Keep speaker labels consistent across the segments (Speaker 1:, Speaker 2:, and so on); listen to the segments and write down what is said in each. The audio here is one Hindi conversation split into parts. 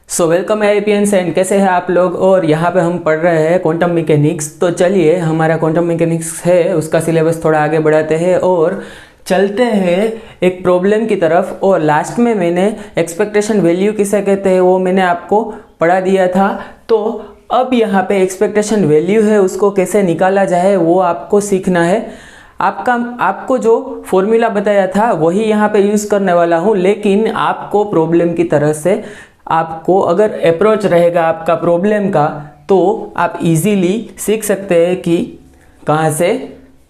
Speaker 1: वेलकम है एपीएंस एंड कैसे हैं आप लोग। और यहाँ पे हम पढ़ रहे हैं क्वांटम मैकेनिक्स। तो चलिए हमारा क्वांटम मैकेनिक्स है उसका सिलेबस थोड़ा आगे बढ़ाते हैं और चलते हैं एक प्रॉब्लम की तरफ। और लास्ट में मैंने एक्सपेक्टेशन वैल्यू किसे कहते हैं वो मैंने आपको पढ़ा दिया था। तो अब यहाँ पे एक्सपेक्टेशन वैल्यू है उसको कैसे निकाला जाए वो आपको सीखना है। आपको जो फॉर्मूला बताया था वही यहाँ पे यूज़ करने वाला हूँ, लेकिन आपको प्रॉब्लम की तरह से आपको अगर अप्रोच रहेगा आपका प्रॉब्लम का तो आप इजीली सीख सकते हैं कि कहाँ से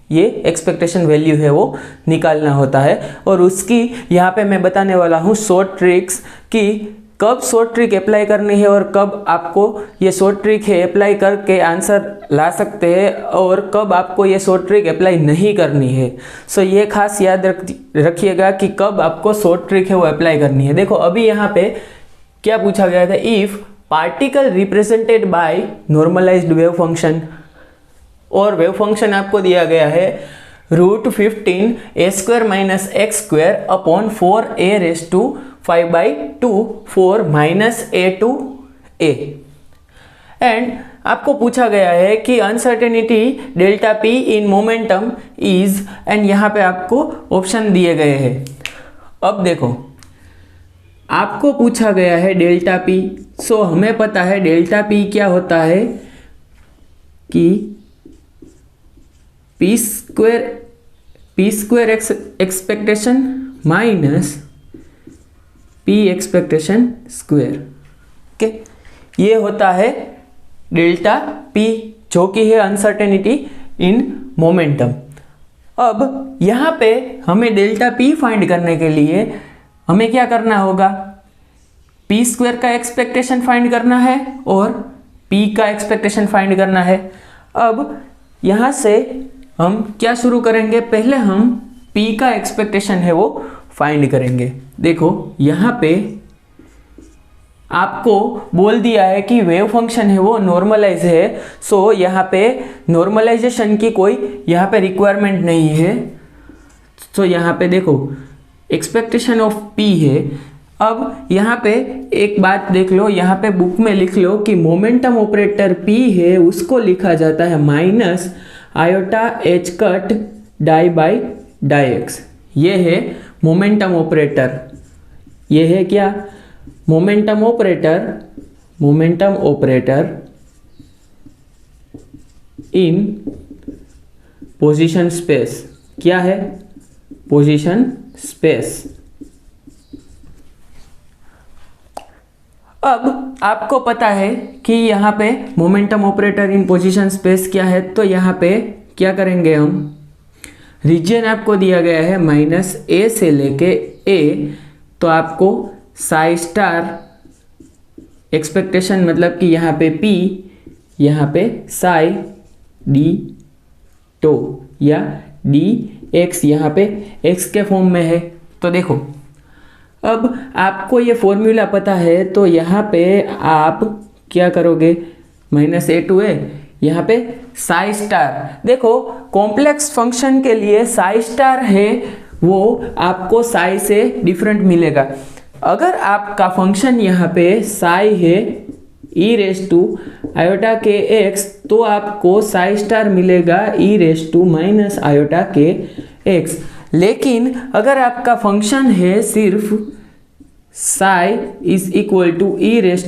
Speaker 1: ये एक्सपेक्टेशन वैल्यू है वो निकालना होता है। और उसकी यहाँ पे मैं बताने वाला हूँ शॉर्ट ट्रिक्स कि कब शॉर्ट ट्रिक अप्लाई करनी है और कब आपको ये शॉर्ट ट्रिक है अप्लाई करके आंसर ला सकते हैं और कब आपको ये शॉर्ट ट्रिक अप्लाई नहीं करनी है। सो ये खास याद रखिएगा कि कब आपको शॉर्ट ट्रिक है वो अप्लाई करनी है। देखो अभी यहाँ पे क्या पूछा गया था, if particle represented by normalized wave function, और वेव फंक्शन आपको दिया गया है √15 a² - x² upon 4a⁵/2 4 -a to a। And आपको पूछा गया है कि uncertainty delta p in momentum is, and यहाँ पे आपको ऑप्शन दिए गए हैं। अब देखो आपको पूछा गया है डेल्टा p। सो हमें पता है डेल्टा p क्या होता है कि p² expectation minus p expectation square. Okay, ये होता है डेल्टा p जो कि है अनसर्टेनिटी इन मोमेंटम। अब यहाँ पे हमें डेल्टा p फाइंड करने के लिए हमें क्या करना होगा, p² का एक्सपेक्टेशन फाइंड करना है और p का एक्सपेक्टेशन फाइंड करना है। अब यहाँ से हम क्या शुरू करेंगे, पहले हम p का एक्सपेक्टेशन है वो फाइंड करेंगे। देखो यहाँ पे आपको बोल दिया है कि वेव फंक्शन है वो नॉर्मलाइज है। सो यहाँ पे नॉर्मलाइजेशन की कोई यहाँ पे रिक्वायरमेंट नहीं है। सो यहाँ पे देखो एक्सपेक्टेशन ऑफ p है। अब यहाँ पे एक बात देख लो, यहाँ पे बुक में लिख लो कि मोमेंटम ऑपरेटर p है उसको लिखा जाता है माइनस आयोटा h डाई/x। ये है मोमेंटम ऑपरेटर। ये है क्या, मोमेंटम ऑपरेटर इन पोजीशन स्पेस। क्या है, पोजीशन स्पेस। अब आपको पता है कि यहाँ पे मोमेंटम ऑपरेटर इन पोजीशन स्पेस क्या है, तो यहाँ पे क्या करेंगे हम, रीजन आपको दिया गया है -a से लेके a, तो आपको साई* एक्सपेक्टेशन मतलब कि यहाँ पे p, यहाँ पे साई d टो या dx यहाँ पे x के फॉर्म में है। तो देखो अब आपको ये फॉर्मूला पता है तो यहाँ पे आप क्या करोगे, -a to a, यहाँ पे साई*। देखो कॉम्प्लेक्स फंक्शन के लिए साई* है वो आपको साई से डिफरेंट मिलेगा। अगर आपका फंक्शन यहाँ पे साई है e⁻∗ तो आपको साई* मिलेगा e⁻⁻⁰ लेकिन अगर आपका फंक्शन है सिर्फ साई e⁻⁻⁰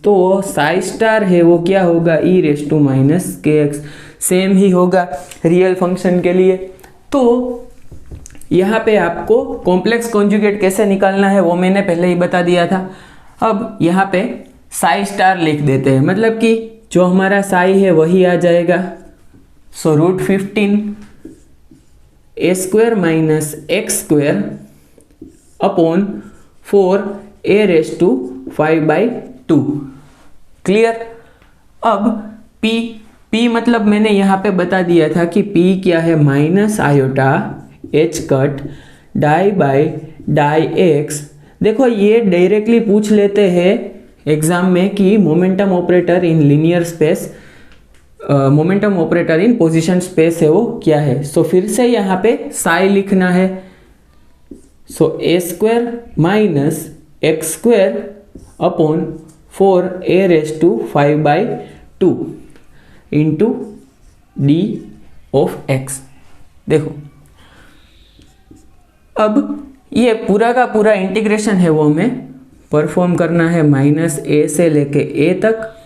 Speaker 1: तो साई* है वो क्या होगा, e⁻⁻⁰ सेम ही होगा रियल फंक्शन के लिए। तो यहाँ पे आपको कॉम्प्लेक्स कॉन्जुगेट कैसे निकालना है वो मैंने पहले ही बता दिया था। अब यहाँ पे साई* लिख देते हैं, मतलब कि जो हमारा साई है वही आ जाएगा। सो √15 a² - x² upon 4a⁵/2। Clear. अब p मतलब मैंने यहाँ पे बता दिया था कि p क्या है, -आयोटा डाई/x। देखो ये डायरेक्टली पूछ लेते हैं एग्जाम में कि momentum operator in linear space, momentum operator in position space है वो क्या है। सो फिर से यहाँ पे साई लिखना है। सो a² - x² upon 4a⁵ into d of x। देखो अब ये पूरा का पूरा इंटीग्रेशन है वो हमें परफॉर्म करना है -a से लेके a तक।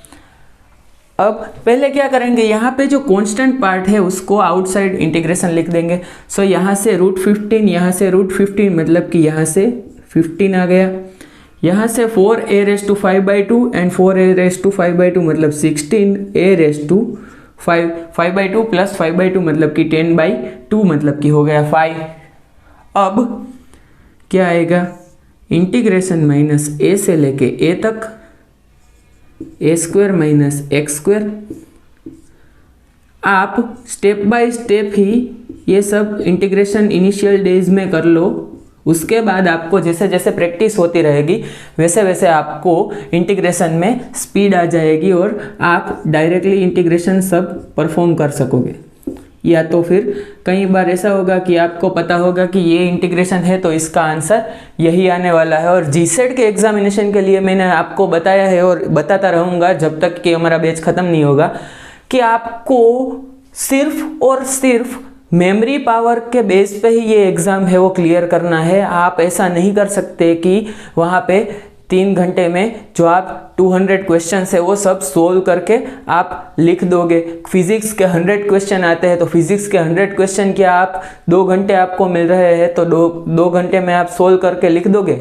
Speaker 1: अब पहले क्या करेंगे, यहाँ पे जो कांस्टेंट पार्ट है उसको आउटसाइड इंटीग्रेशन लिख देंगे। सो यहाँ से √15, यहाँ से √15 मतलब कि यहाँ से 15 आ गया। यहाँ से 4a⁵ एंड 4a⁵ मतलब 16a⁵5 प्लस 5/2 मतलब कि 10/2 मतलब कि हो गया 5। अब क्या आएगा, इंटीग्रेशन -a से लेके a तक a² - x²। आप स्टेप बाय स्टेप ही ये सब इंटीग्रेशन इनिशियल डेज में कर लो, उसके बाद आपको जैसे जैसे प्रैक्टिस होती रहेगी वैसे वैसे आपको इंटीग्रेशन में स्पीड आ जाएगी और आप डायरेक्टली इंटीग्रेशन सब परफॉर्म कर सकोगे। या तो फिर कई बार ऐसा होगा कि आपको पता होगा कि ये इंटीग्रेशन है तो इसका आंसर यही आने वाला है। और जीसेट के एग्जामिनेशन के लिए मैंने आपको बताया है और बताता रहूँगा जब तक कि हमारा बैच ख़त्म नहीं होगा कि आपको सिर्फ और सिर्फ मेमोरी पावर के बेस पे ही ये एग्ज़ाम है वो क्लियर करना है। आप ऐसा नहीं कर सकते कि वहाँ पे 3 घंटे में जो आप 200 क्वेश्चन है वो सब सोल्व करके आप लिख दोगे। फिजिक्स के 100 क्वेश्चन आते हैं तो फिजिक्स के 100 क्वेश्चन क्या आप 2 घंटे आपको मिल रहे हैं तो दो घंटे में आप सोल्व करके लिख दोगे?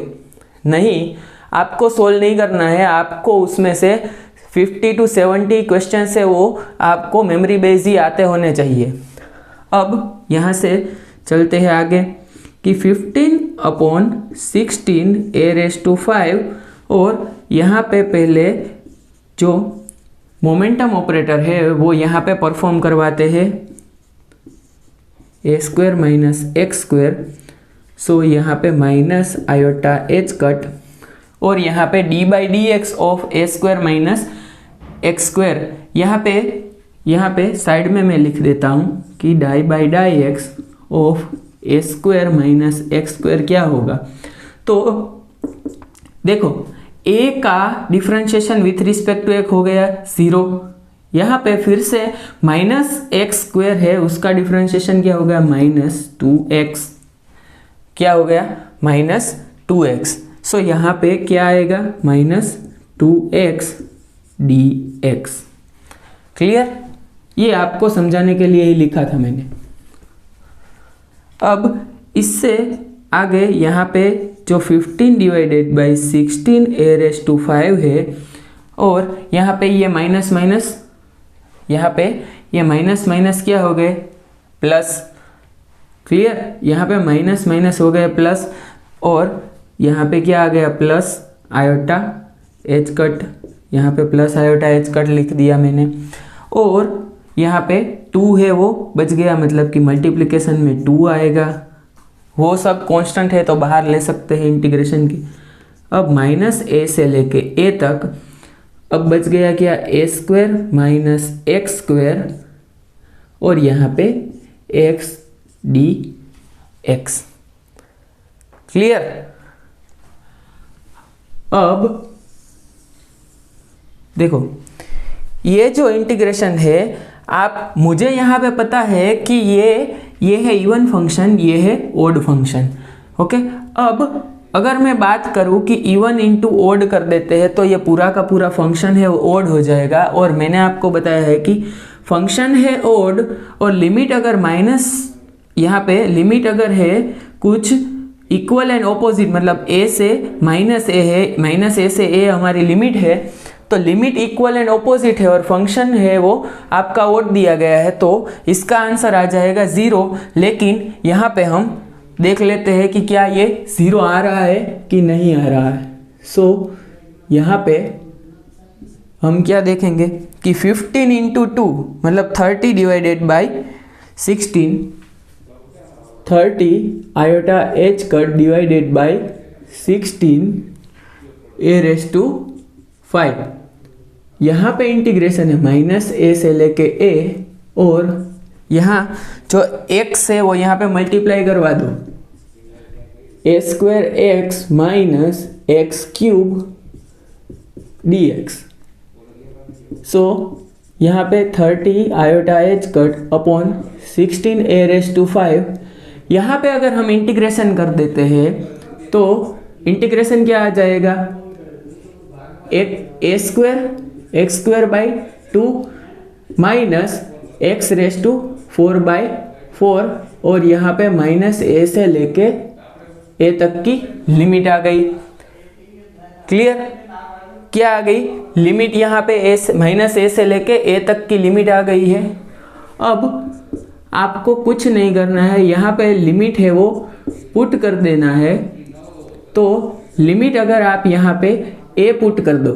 Speaker 1: नहीं, आपको सोल्व नहीं करना है। आपको उसमें से 50 to 70 क्वेश्चन है वो आपको मेमोरी बेस ही आते होने चाहिए। अब यहाँ से चलते हैं आगे कि 15/16a⁵ और यहाँ पे पहले जो मोमेंटम ऑपरेटर है वो यहाँ पे परफॉर्म करवाते हैं a² - x²। सो यहाँ पे -i⁻h और यहाँ पे d/dx ऑफ a² - x²। यहाँ पे साइड में मैं लिख देता हूँ कि d/dx ऑफ a² - x² क्या होगा। तो देखो a का डिफरेंशिएशन विथ रिस्पेक्ट टू एक हो गया 0। यहाँ पे फिर से -x² है उसका डिफरेंशिएशन क्या हो गया -2x। क्या हो गया -2x। सो यहाँ पे क्या आएगा -2x dx। क्लियर? ये आपको समझाने के लिए ही लिखा था मैंने। अब इससे आगे यहाँ पे जो 15/16a⁵ है और यहाँ पे ये माइनस माइनस, यहाँ पे ये माइनस माइनस क्या हो गए प्लस। क्लियर? यहाँ पे माइनस माइनस हो गए प्लस और यहाँ पे क्या आ गया प्लस i⁻h²। यहाँ पे प्लस i⁻h² लिख दिया मैंने और यहाँ पे 2 है वो बच गया मतलब कि मल्टीप्लिकेशन में 2 आएगा। वो सब कांस्टेंट है तो बाहर ले सकते हैं इंटीग्रेशन की। अब -a से लेके a तक अब बच गया क्या a² - x² और यहाँ पे x dx। क्लियर? अब देखो ये जो इंटीग्रेशन है आप मुझे यहाँ पे पता है कि ये है इवन फंक्शन, ये है ओड फंक्शन। ओके, अब अगर मैं बात करूँ कि इवन इंटू ओड कर देते हैं तो ये पूरा का पूरा फंक्शन है वो ओड हो जाएगा। और मैंने आपको बताया है कि फंक्शन है ओड और लिमिट अगर माइनस, यहाँ पे लिमिट अगर है कुछ इक्वल एंड ऑपोजिट मतलब a से -a है, -a से a हमारी लिमिट है तो लिमिट इक्वल एंड ऑपोजिट है और फंक्शन है वो आपका ओड दिया गया है तो इसका आंसर आ जाएगा 0। लेकिन यहाँ पे हम देख लेते हैं कि क्या ये 0 आ रहा है कि नहीं आ रहा है। सो यहाँ पे हम क्या देखेंगे कि 15 × 2 मतलब 30/16 30i⁻h²/16a⁵ यहाँ पे इंटीग्रेशन है -a से लेके a और यहाँ जो x है वो यहाँ पे मल्टीप्लाई करवा दो a² x - x³ dx। सो यहाँ पे 30 iota H cut upon 16 a raise to 5। यहाँ पे अगर हम इंटीग्रेशन कर देते हैं तो इंटीग्रेशन क्या आ जाएगा, एक a square x square by 2 minus x raise to 4/4, और यहाँ पे माइनस ए से लेके ए तक की लिमिट आ गई। क्लियर, क्या आ गई लिमिट, यहाँ पे ए माइनस ए से लेके ए तक की लिमिट आ गई है। अब आपको कुछ नहीं करना है, यहाँ पे लिमिट है वो पुट कर देना है। तो लिमिट अगर आप यहाँ पे ए पुट कर दो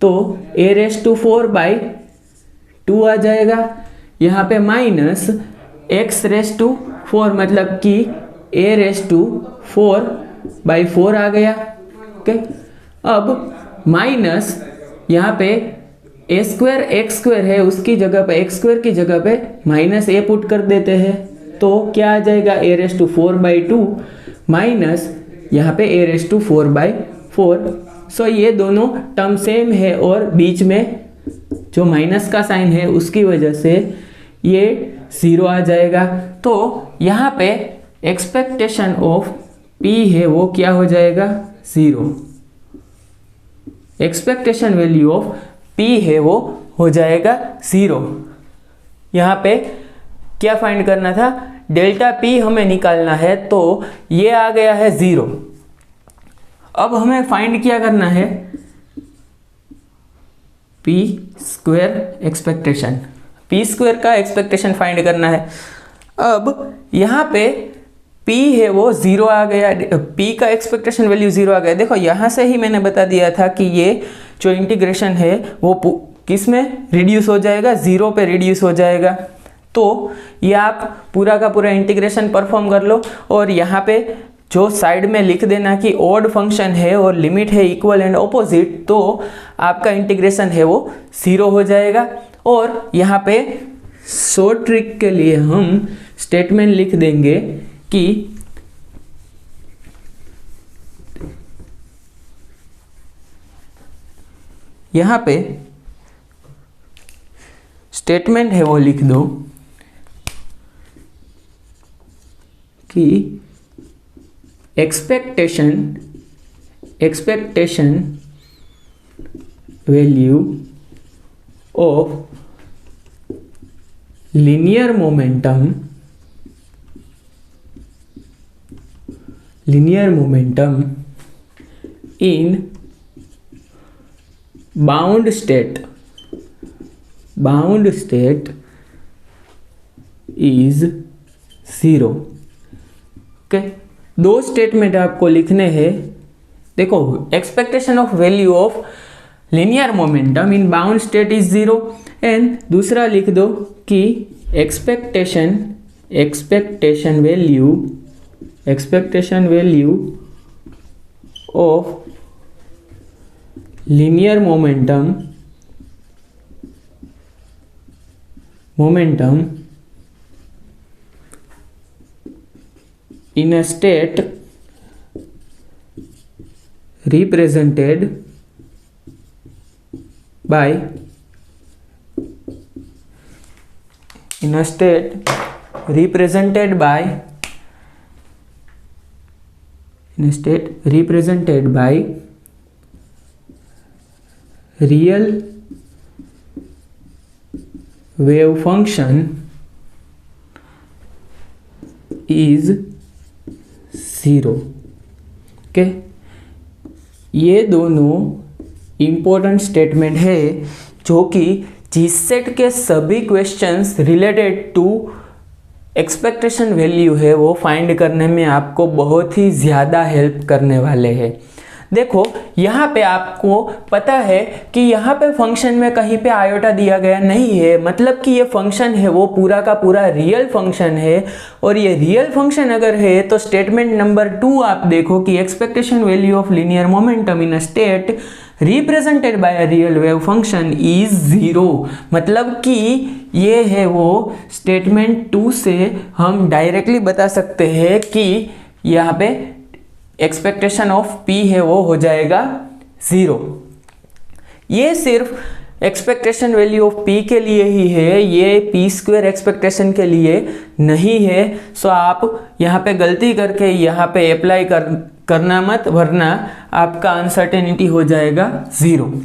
Speaker 1: तो ए रेज टू 4/2 आ जाएगा, यहाँ पे माइनस एक्स रेज टू 4 मतलब कि ए रेज टू 4/4 आ गया। ओके, अब माइनस यहाँ पे ए स्क्वायर एक्स स्क्वायर है, उसकी जगह पे एक्स स्क्वायर की जगह पे माइनस ए पुट कर देते हैं तो क्या आ जाएगा, ए रेज टू 4/2 माइनस यहाँ पे ए रेज टू 4/4। सो ये दोनों टर्म सेम है और बीच में जो माइनस का साइन है उसकी वजह से ये 0 आ जाएगा। तो यहाँ पे एक्सपेक्टेशन ऑफ P है वो क्या हो जाएगा, 0। एक्सपेक्टेशन वैल्यू ऑफ P है वो हो जाएगा 0। यहाँ पे क्या फाइंड करना था, डेल्टा P हमें निकालना है, तो ये आ गया है 0। अब हमें फाइंड क्या करना है, P square expectation, P square का एक्सपेक्टेशन फाइंड करना है। अब यहाँ पे P है वो 0 आ गया, P का एक्सपेक्टेशन वैल्यू 0 आ गया। देखो यहाँ से ही मैंने बता दिया था कि ये जो इंटीग्रेशन है वो किस में रिड्यूस हो जाएगा, 0 पे रिड्यूस हो जाएगा। तो ये आप पूरा का पूरा इंटीग्रेशन परफॉर्म कर लो और यहाँ पे जो साइड में लिख देना कि ऑड फंक्शन है और लिमिट है इक्वल एंड ऑपोजिट, तो आपका इंटीग्रेशन है वो 0 हो जाएगा। और यहाँ पे शॉर्ट ट्रिक के लिए हम स्टेटमेंट लिख देंगे कि यहाँ पे स्टेटमेंट है वो लिख दो कि expectation value of linear momentum in bound state is 0। Okay, दो स्टेटमेंट आपको लिखने हैं। देखो, expectation of value of linear momentum in bound state is 0 and दूसरा लिख दो कि expectation value of linear momentum in a state represented by real wave function is 0। Okay, ये दोनों इंपॉर्टेंट स्टेटमेंट है जो कि जीसेट के सभी questions related to expectation value है वो फाइंड करने में आपको बहुत ही ज़्यादा हेल्प करने वाले हैं। देखो, यहाँ पे आपको पता है कि यहाँ पे फंक्शन में कहीं पे आयोटा दिया गया नहीं है, मतलब कि ये फंक्शन है वो पूरा का पूरा रियल फंक्शन है। और ये रियल फंक्शन अगर है तो स्टेटमेंट नंबर 2 आप देखो कि expectation value of linear momentum in a state represented by a real wave function is 0। मतलब कि ये है वो स्टेटमेंट 2 से हम डायरेक्टली बता सकते हैं कि यहाँ पे एक्सपेक्टेशन ऑफ P है वो हो जाएगा 0। ये सिर्फ एक्सपेक्टेशन वैल्यू ऑफ पी के लिए ही है, ये पी स्क्वायर एक्सपेक्टेशन के लिए नहीं है। सो आप यहाँ पे गलती करके यहाँ पे अप्लाई करना मत, वरना आपका अनसर्टेनिटी हो जाएगा 0।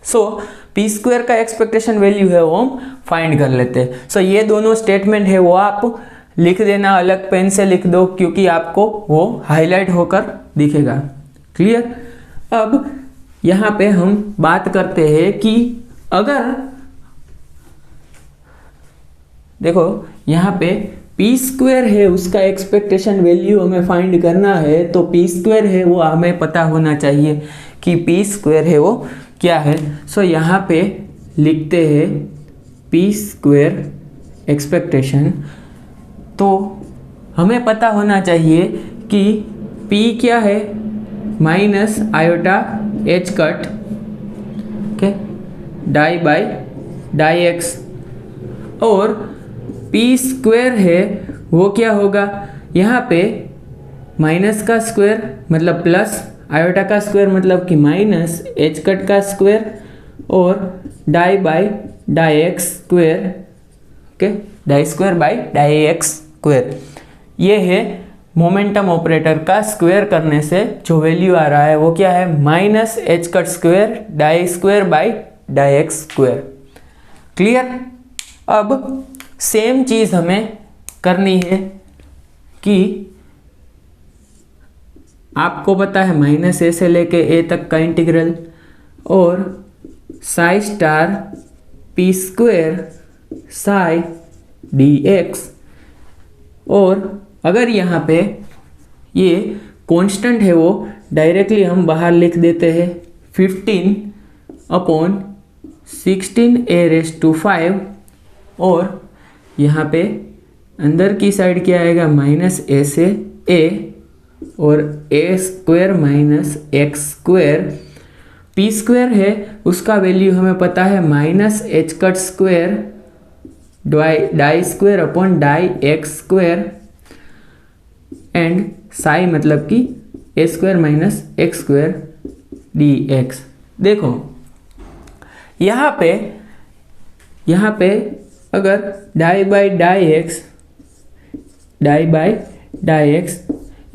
Speaker 1: सो पी स्क्वायर का एक्सपेक्टेशन वैल्यू है वो हम फाइंड कर लेते हैं। सो ये दोनों स्टेटमेंट है वो आप लिख देना, अलग पेन से लिख दो, क्योंकि आपको वो हाईलाइट होकर दिखेगा। क्लियर। अब यहाँ पे हम बात करते हैं कि अगर देखो यहाँ पे पी स्क्वायर है, उसका एक्सपेक्टेशन वैल्यू हमें फाइंड करना है, तो पी स्क्वायर है वो हमें पता होना चाहिए कि पी स्क्वायर है वो क्या है। सो यहाँ पे लिखते हैं पी स्क्वायर एक्सपेक्टेशन। तो हमें पता होना चाहिए कि P क्या है, माइनस आयोटा एच कट के डाई बाई डाई एक्स, और P स्क्वायर है वो क्या होगा, यहाँ पे माइनस का स्क्वायर मतलब प्लस, आयोटा का स्क्वायर मतलब कि माइनस, एच कट का स्क्वायर और die by die x square, okay, die square by die x square. ये है मोमेंटम ऑपरेटर का स्क्वायर करने से जो वैल्यू आ रहा है वो क्या है, minus H cut square die square by die x square. Clear. अब सेम चीज हमें करनी है कि आपको पता है माइनस ए से लेके ए तक का इंटीग्रल, और Sai star P square Sai D x, और अगर यहाँ पे ये कांस्टेंट है वो डायरेक्टली हम बाहर लिख देते हैं 15/16a⁵, और यहाँ पे अंदर की साइड क्या आएगा, माइनस ए से ए और a square minus x square. P square है उसका वैल्यू हमें पता है minus H cut square die square upon d x square, and psi मतलब कि a square minus x square d x. देखो यहाँ पे अगर डाई बाई डाई एक्स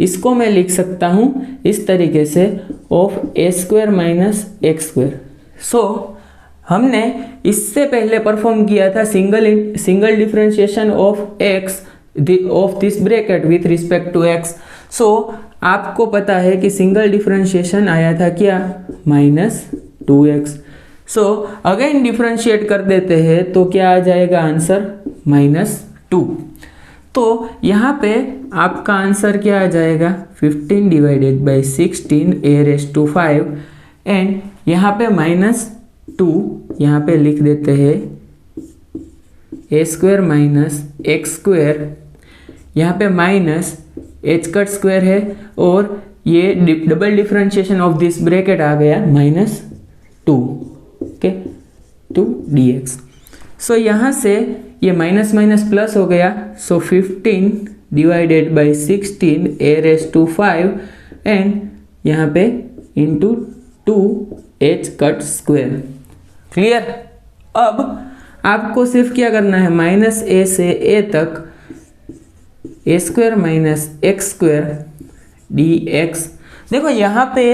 Speaker 1: इसको मैं लिख सकता हूँ इस तरीके से, of a square minus x square. So हमने इससे पहले परफॉर्म किया था single differentiation of x of this bracket with respect to x. So आपको पता है कि सिंगल डिफरेंशिएशन आया था क्या, -2x। सो अगेन डिफरेंशिएट कर देते हैं तो क्या आ जाएगा आंसर, -2। तो यहाँ पे आपका आंसर क्या आ जाएगा, 15/16a⁵, एंड यहाँ पे -2 यहाँ पे लिख देते हैं a square minus x square, यहाँ पे माइनस एच कट स्क्वायर है, और ये double differentiation of this bracket आ गया -2, ओके, 2dx। सो यहाँ से ये माइनस माइनस प्लस हो गया, सो 15/16a⁵, एंड यहाँ पे into 2h cut square. Clear. अब आपको सिर्फ क्या करना है, माइनस ए से ए तक a square minus x square d x. देखो यहाँ पे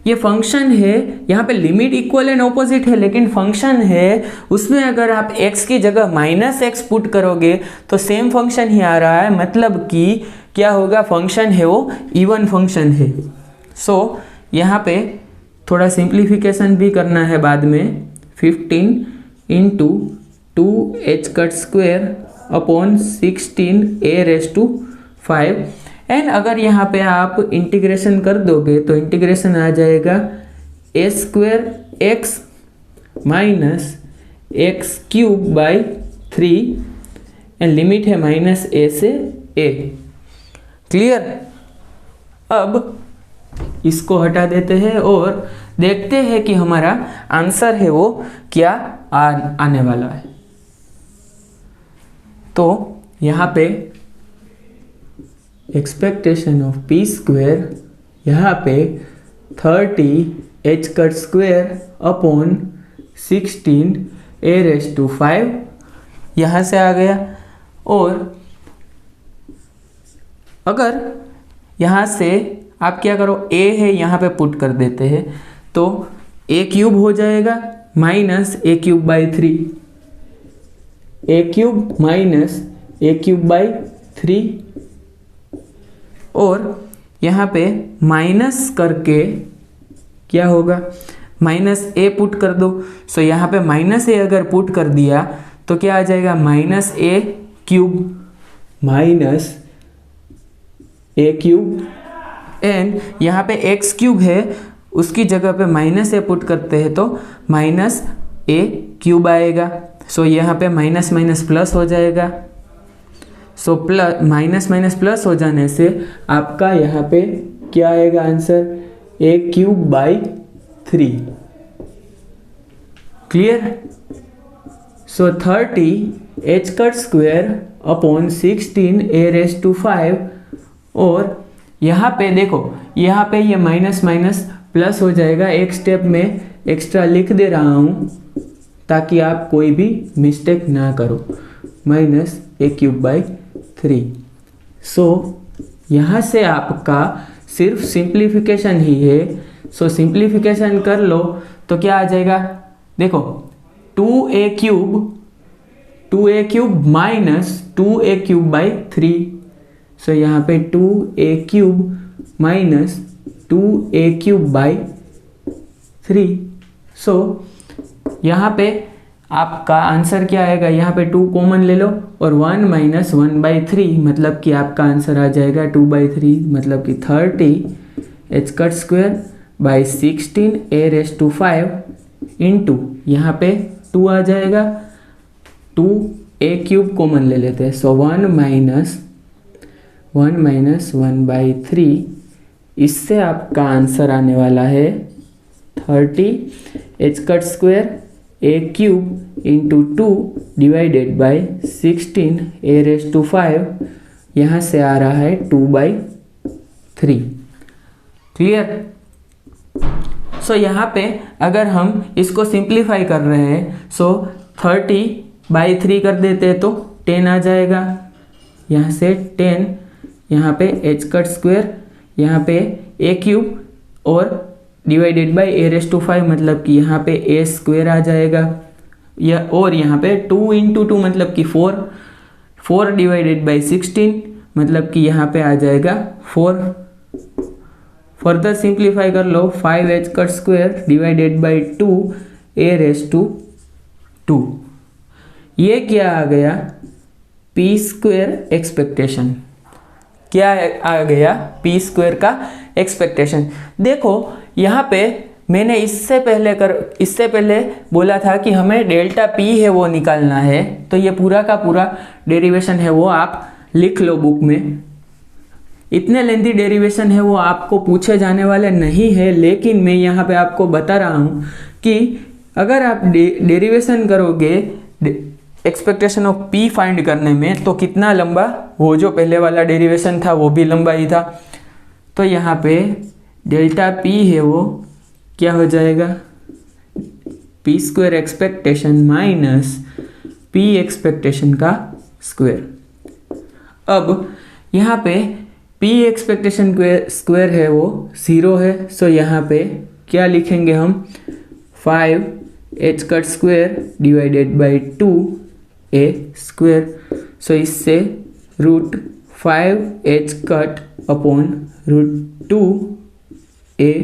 Speaker 1: ये फंक्शन है, यहाँ पे लिमिट इक्वल एंड ऑपोजिट है, लेकिन फंक्शन है उसमें अगर आप x की जगह -x पुट करोगे तो सेम फंक्शन ही आ रहा है, मतलब कि क्या होगा, फंक्शन है वो इवन फंक्शन है। सो यहाँ पे थोड़ा सिंप्लीफिकेशन भी करना है बाद में, 15 into 2h cut square upon 16a⁵, and अगर यहाँ पे आप इंटीग्रेशन कर दोगे तो इंटीग्रेशन आ जाएगा a square x minus x cube by 3, and limit है -a से a। क्लियर। अब इसको हटा देते हैं और देखते हैं कि हमारा आंसर है वो क्या आने वाला है। तो यहाँ पे एक्सपेक्टेशन ऑफ पी स्क्वायर यहाँ पे 30h cut square upon 16a⁵ यहाँ से आ गया। और अगर यहाँ से आप क्या करो, a है यहाँ पे पुट कर देते हैं, तो a³ हो जाएगा -a³/3, a³ -a³/3। और यहाँ पे माइनस करके क्या होगा, -a पुट कर दो। सो यहाँ पे -a अगर पुट कर दिया तो क्या आ जाएगा, -a³ एंड यहाँ पे x³ है, उसकी जगह पे -a पुट करते हैं तो -a³ आएगा। सो यहाँ पे माइनस माइनस प्लस हो जाएगा। सो माइनस माइनस प्लस हो जाने से आपका यहाँ पे क्या आएगा आंसर, a³/3। क्लियर। सो 30h² / 16a⁵ और यहाँ पे देखो, यहाँ पे ये माइनस माइनस प्लस हो जाएगा। एक स्टेप में एक्स्ट्रा लिख दे रहा हूँ ताकि आप कोई भी मिस्टेक ना करो, -a³/3। सो यहाँ से आपका सिर्फ सिंप्लीफिकेशन ही है। सो सिंप्लीफिकेशन कर लो तो क्या आ जाएगा, देखो 2a³ -2a³/3। सो यहाँ पे 2a³ -2a³/3। सो यहाँ पे आपका आंसर क्या आएगा, यहाँ पे 2 कॉमन ले लो और 1 - 1/3 मतलब कि आपका आंसर आ जाएगा 2/3, मतलब कि 30h² / 16a⁵ इंटू यहाँ पे 2 आ जाएगा, 2a³ कॉमन ले लेते हैं। सो 1 - 1/3, इससे आपका आंसर आने वाला है 30h² a³ into 2 divided by 16a⁵, यहाँ से आ रहा है 2/3। क्लियर। सो यहाँ पे अगर हम इसको सिंप्लीफाई कर रहे हैं, सो 30/3 कर देते हैं तो 10 आ जाएगा। यहाँ से 10, यहाँ पे h², यहाँ पे a³ और डिवाइडेड बाई a⁵ मतलब कि यहाँ पे a² आ जाएगा। और यहाँ पे 2 × 2 मतलब कि 4 डिवाइडेड बाई 16 मतलब कि यहाँ पे आ जाएगा 4। फर्दर सिंप्लीफाई कर लो, 5h² डिवाइडेड बाई 2a⁵2। ये क्या आ गया, p² एक्सपेक्टेशन। क्या आ गया, p² का एक्सपेक्टेशन। देखो यहाँ पे मैंने इससे पहले बोला था कि हमें डेल्टा p है वो निकालना है, तो ये पूरा का पूरा डेरिवेशन है वो आप लिख लो बुक में। इतने लेंथी डेरिवेशन है वो आपको पूछे जाने वाले नहीं है, लेकिन मैं यहाँ पे आपको बता रहा हूँ कि अगर आप डेरिवेशन करोगे एक्सपेक्टेशन ऑफ p फाइंड करने में तो कितना लंबा, वो जो पहले वाला डेरिवेशन था वो भी लंबा ही था। तो यहाँ पे डेल्टा p है वो क्या हो जाएगा, p² expectation minus p expectation का स्क्वायर। अब यहाँ पे p एक्सपेक्टेशन स्क्वायर है वो 0 है। सो यहाँ पे क्या लिखेंगे हम, 5h² डिवाइडेड बाई 2a²। सो इससे √5h/√2a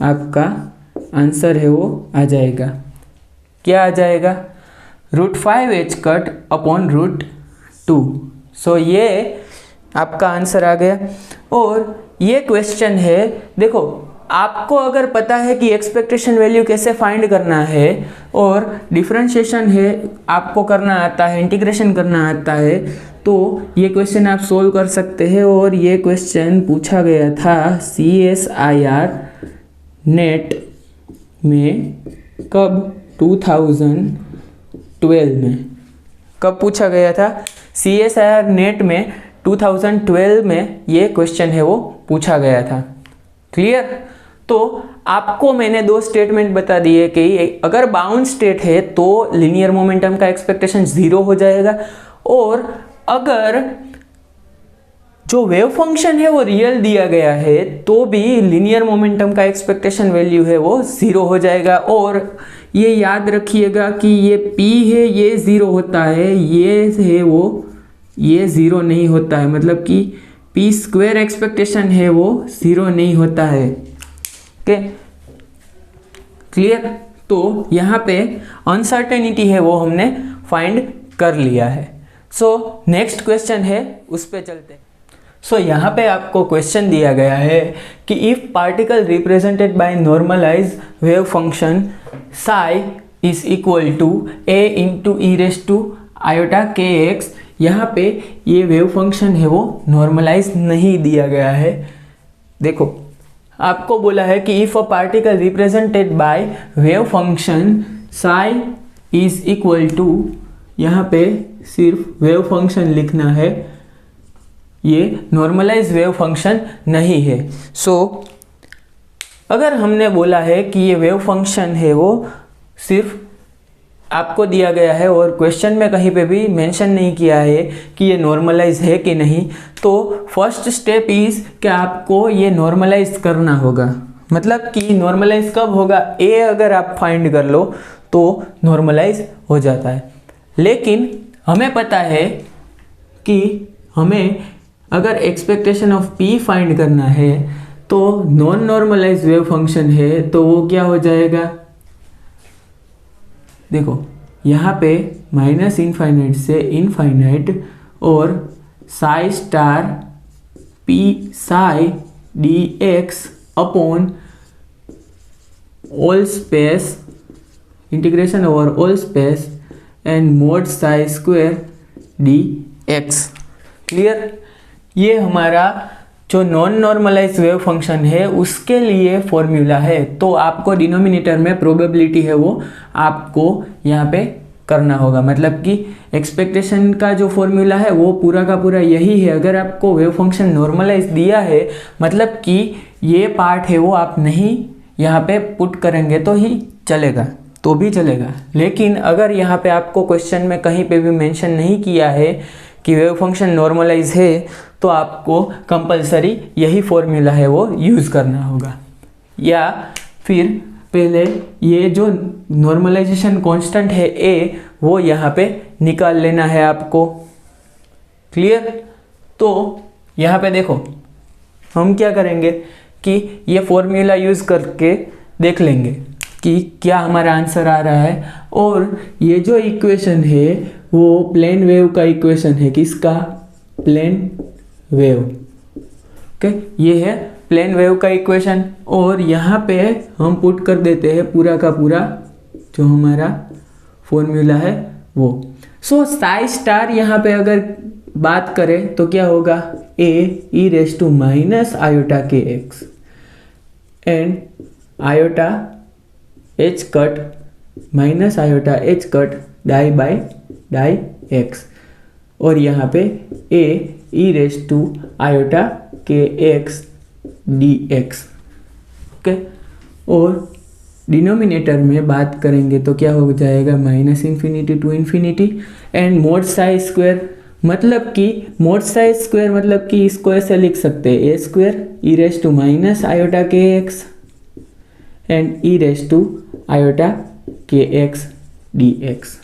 Speaker 1: आपका आंसर है वो आ जाएगा। क्या आ जाएगा, √5h/√2। सो ये आपका आंसर आ गया। और ये क्वेश्चन है, देखो आपको अगर पता है कि एक्सपेक्टेशन वैल्यू कैसे फाइंड करना है और डिफरेंशिएशन है आपको करना आता है, इंटीग्रेशन करना आता है, तो ये क्वेश्चन आप सोल्व कर सकते हैं। और ये क्वेश्चन पूछा गया था CSIR नेट में कब, 2012 में। कब पूछा गया था, CSIR नेट में 2012 में ये क्वेश्चन है वो पूछा गया था। क्लियर। तो आपको मैंने दो स्टेटमेंट बता दिए कि अगर बाउंड स्टेट है तो लीनियर मोमेंटम का एक्सपेक्टेशन 0 हो जाएगा, और अगर जो वेव फंक्शन है वो रियल दिया गया है तो भी लीनियर मोमेंटम का एक्सपेक्टेशन वैल्यू है वो 0 हो जाएगा। और ये याद रखिएगा कि ये p है ये 0 होता है, ये है वो ये 0 नहीं होता है, मतलब कि p स्क्वायर एक्सपेक्टेशन है वो 0 नहीं होता है। Okay, clear? तो यहाँ पे अनसर्टेनिटी है वो हमने फाइंड कर लिया है। सो नेक्स्ट क्वेश्चन है, उस पे चलते हैं। सो यहाँ पे आपको क्वेश्चन दिया गया है कि if particle represented by normalize wave function psi is equal to a into e raise to iota के एक्स, यहाँ पे ये वेव फंक्शन है वो नॉर्मलाइज नहीं दिया गया है। देखो आपको बोला है कि if a particle represented by wave function psi is equal to, यहाँ पे सिर्फ वेव फंक्शन लिखना है, ये नॉर्मलाइज वेव फंक्शन नहीं है। सो अगर हमने बोला है कि ये वेव फंक्शन है वो सिर्फ आपको दिया गया है और क्वेश्चन में कहीं पे भी मेंशन नहीं किया है कि ये नॉर्मलाइज है कि नहीं, तो फर्स्ट स्टेप इज कि आपको ये नॉर्मलाइज करना होगा। मतलब कि नॉर्मलाइज कब होगा, ए अगर आप फाइंड कर लो तो नॉर्मलाइज हो जाता है। लेकिन हमें पता है कि हमें अगर एक्सपेक्टेशन ऑफ p फाइंड करना है तो नॉन नॉर्मलाइज वेव फंक्शन है तो वो क्या हो जाएगा, देखो यहाँ पे माइनस इनफाइनाइट से इनफाइनाइट और Sai star p Sai D x upon all space integration over all space and mod psi square d x. Clear? ये हमारा जो नॉन नॉर्मलाइज वेव फंक्शन है उसके लिए फॉर्मूला है। तो आपको डिनोमिनेटर में प्रोबेबिलिटी है वो आपको यहाँ पे करना होगा। मतलब कि एक्सपेक्टेशन का जो फॉर्मूला है वो पूरा का पूरा यही है। अगर आपको वेव फंक्शन नॉर्मलाइज दिया है मतलब कि ये पार्ट है वो आप नहीं यहाँ पे पुट करेंगे तो ही चलेगा, तो भी चलेगा। लेकिन अगर यहाँ पे आपको क्वेश्चन में कहीं पे भी मेंशन नहीं किया है कि वेव फंक्शन नॉर्मलाइज है तो आपको कंपलसरी यही फॉर्मूला है वो यूज़ करना होगा। या फिर पहले ये जो नॉर्मलाइजेशन कांस्टेंट है ए वो यहाँ पे निकाल लेना है आपको। क्लियर? तो यहाँ पे देखो हम क्या करेंगे कि ये फॉर्मूला यूज़ करके देख लेंगे कि क्या हमारा आंसर आ रहा है। और ये जो इक्वेशन है वो प्लेन वेव का इक्वेशन है। किसका? Plane wave. ओके, ये है प्लेन वेव का इक्वेशन। और यहाँ पे हम पुट कर देते हैं पूरा का पूरा जो हमारा फॉर्मूला है वो। सो साई स्टार यहाँ पे अगर बात करें तो क्या होगा, a e raise to minus iota के x and iota H cut minus iota H cut die by die x, और यहाँ पे a e raise to iota के एक्स डी एक्स। ओके, और डिनोमिनेटर में बात करेंगे तो क्या हो जाएगा, minus infinity to infinity and mod psi square. मतलब कि मोड साई स्क्वायर मतलब कि इसको ऐसे लिख सकते हैं, a square e raise to minus iota के x and e raise to iota के एक्स डी एक्स।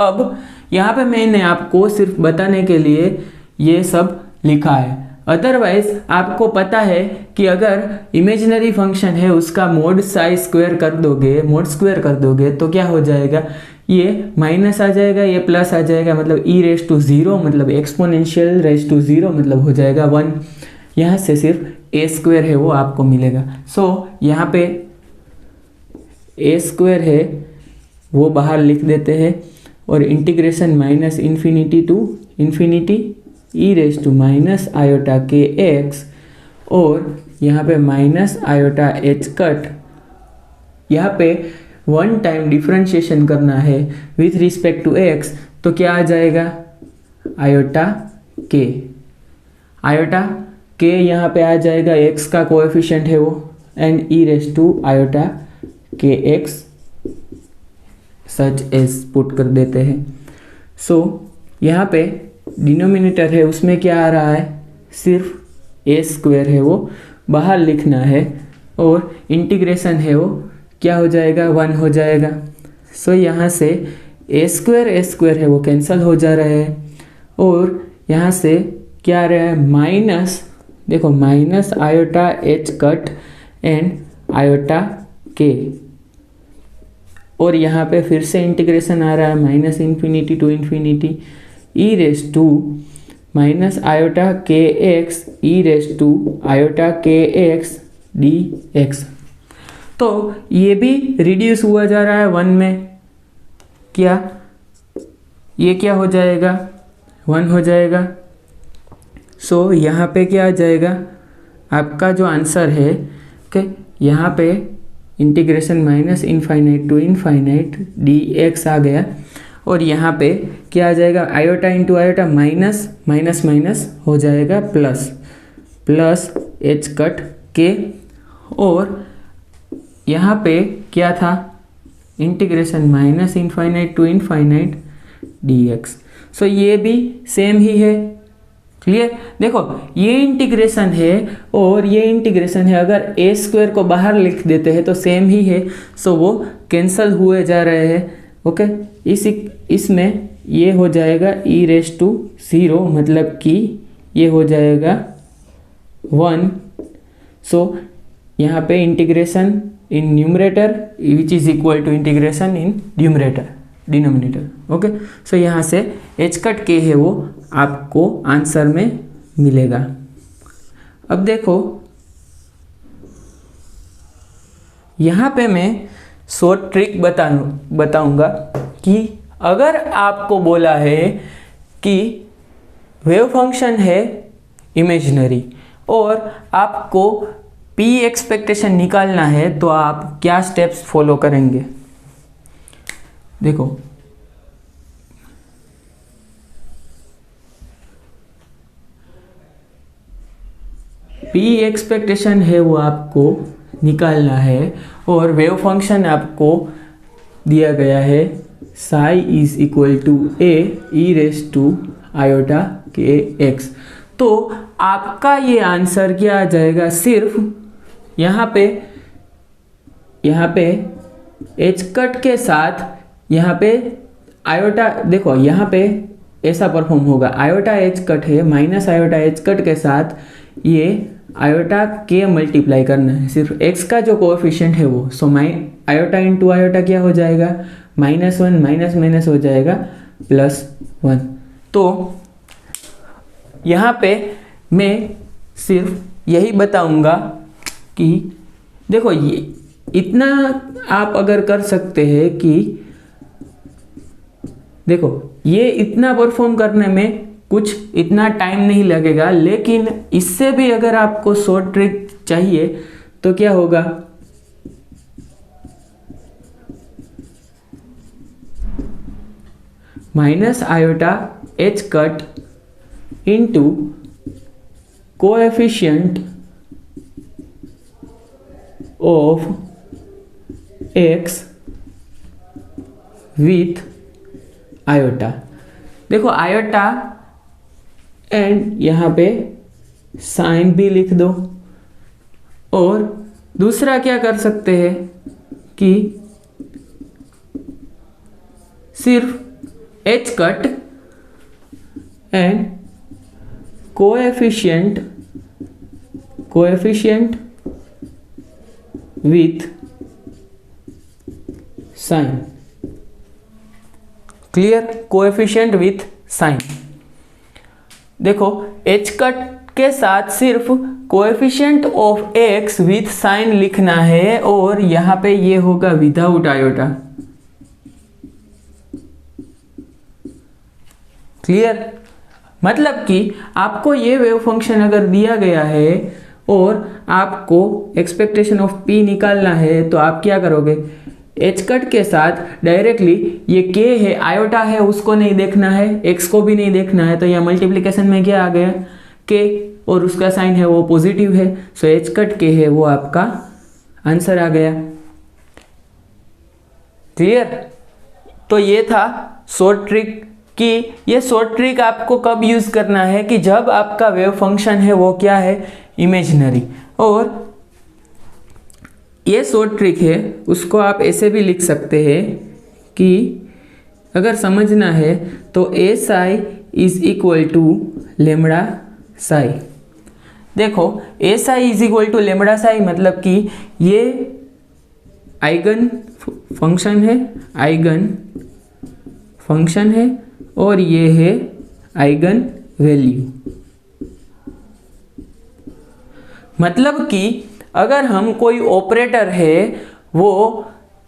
Speaker 1: अब यहाँ पे मैंने आपको सिर्फ बताने के लिए ये सब लिखा है। अदरवाइज आपको पता है कि अगर इमेजिनरी फंक्शन है उसका मोड साई स्क्वायर कर दोगे, मोड स्क्वायर कर दोगे तो क्या हो जाएगा, ये माइनस आ जाएगा, ये प्लस आ जाएगा, मतलब ई रेस टू ज़ीरो मतलब एक्सपोनेंशियल रेस टू ज़ीरो मतलब हो जाएगा 1। यहाँ से सिर्फ ए स्क्वायर है वो आपको मिलेगा। सो यहाँ पे ए स्क्वायर है वो बाहर लिख देते हैं और integration minus infinity to infinity e raise to minus iota के एक्स और यहाँ पे माइनस आयोटा एच कट। यहाँ पे वन टाइम डिफ्रेंशिएशन करना है विथ रिस्पेक्ट टू एक्स तो क्या आ जाएगा, आयोटा के। आयोटा के यहाँ पे आ जाएगा, एक्स का कोएफिशिएंट है वो, and e raise to iota के एक्स सच एज पुट कर देते हैं। सो यहाँ पे डिनोमिनेटर है उसमें क्या आ रहा है, सिर्फ ए स्क्वायर है वो बाहर लिखना है, और इंटीग्रेशन है वो क्या हो जाएगा, 1 हो जाएगा। सो यहाँ से ए स्क्वायर है वो कैंसिल हो जा रहा है, और यहाँ से क्या आ रहा है, माइनस, देखो minus iota H cut and iota k, और यहाँ पे फिर से इंटीग्रेशन आ रहा है minus infinity to infinity e raise to minus iota के x e raise to iota के एक्स डी एक्स। तो ये भी रिड्यूस हुआ जा रहा है 1 में, क्या ये क्या हो जाएगा, 1 हो जाएगा। सो यहाँ पे क्या आ जाएगा, आपका जो आंसर है कि यहाँ पे integration minus infinite to infinite d x आ गया, और यहाँ पे क्या आ जाएगा, iota into iota minus minus minus हो जाएगा प्लस, प्लस एच कट के, और यहाँ पे क्या था, integration minus infinite to infinite d x. So ये भी सेम ही है, क्लियर। देखो ये इंटीग्रेशन है और ये इंटीग्रेशन है, अगर ए स्क्वायर को बाहर लिख देते हैं तो सेम ही है, सो वो कैंसल हुए जा रहे हैं। ओके, इसमें ये हो जाएगा ई रेस टू 0, मतलब कि ये हो जाएगा 1। सो यहाँ पे integration in numerator which is equal to integration in denominator. Okay, so यहाँ से एच कट के है वो आपको आंसर में मिलेगा। अब देखो यहाँ पे मैं शॉर्ट ट्रिक बताऊंगा कि अगर आपको बोला है कि वेव फंक्शन है इमेजिनरी और आपको पी एक्सपेक्टेशन निकालना है, तो आप क्या स्टेप्स फॉलो करेंगे। देखो पी एक्सपेक्टेशन है वो आपको निकालना है, और वेव फंक्शन आपको दिया गया है psi is equal to a e raise to iota के एक्स। तो आपका ये आंसर क्या आ जाएगा, सिर्फ यहाँ पे एच कट के साथ यहाँ पे आयोटा, देखो यहाँ पे ऐसा परफॉर्म होगा, आयोटा एच कट है माइनस आयोटा एच कट के साथ ये आयोटा के मल्टीप्लाई करना है, सिर्फ एक्स का जो कोएफिशिएंट है वो। सो आयोटा इंटू आयोटा क्या हो जाएगा, -1 माइनस माइनस हो जाएगा +1। तो यहाँ पे मैं सिर्फ यही बताऊंगा कि देखो ये इतना आप अगर कर सकते हैं कि देखो ये इतना परफॉर्म करने में कुछ इतना टाइम नहीं लगेगा, लेकिन इससे भी अगर आपको शॉर्ट ट्रिक चाहिए तो क्या होगा, minus iota H cut into coefficient of x with iota. देखो आयोटा एंड यहाँ पे साइन भी लिख दो, और दूसरा क्या कर सकते हैं कि सिर्फ h cut and coefficient with sign. Clear, coefficient with sign. देखो एच कट के साथ सिर्फ coefficient of x with sign लिखना है, और यहां पे ये होगा विदाउट आयोटा। क्लियर, मतलब कि आपको ये वेव फंक्शन अगर दिया गया है और आपको एक्सपेक्टेशन ऑफ पी निकालना है, तो आप क्या करोगे, एच कट के साथ डायरेक्टली ये के है, आयोटा है, उसको नहीं देखना है, एक्स को भी नहीं देखना है, तो यह मल्टीप्लिकेशन में क्या आ गया, के और उसका साइन है वो पॉजिटिव है, सो एच कट के है वो आपका आंसर आ गया। क्लियर? तो ये था शॉर्ट ट्रिक कि ये शॉर्ट ट्रिक आपको कब यूज करना है कि जब आपका वेव फंक्शन है वो क्या है, इमेजिनरी। और ये शॉर्ट ट्रिक है उसको आप ऐसे भी लिख सकते हैं कि अगर समझना है तो S I is equal to lambda psi. देखो S I is equal to lambda psi मतलब कि ये आइगन फंक्शन है, आइगन फंक्शन है और ये है आइगन वैल्यू। मतलब कि अगर हम कोई ऑपरेटर है वो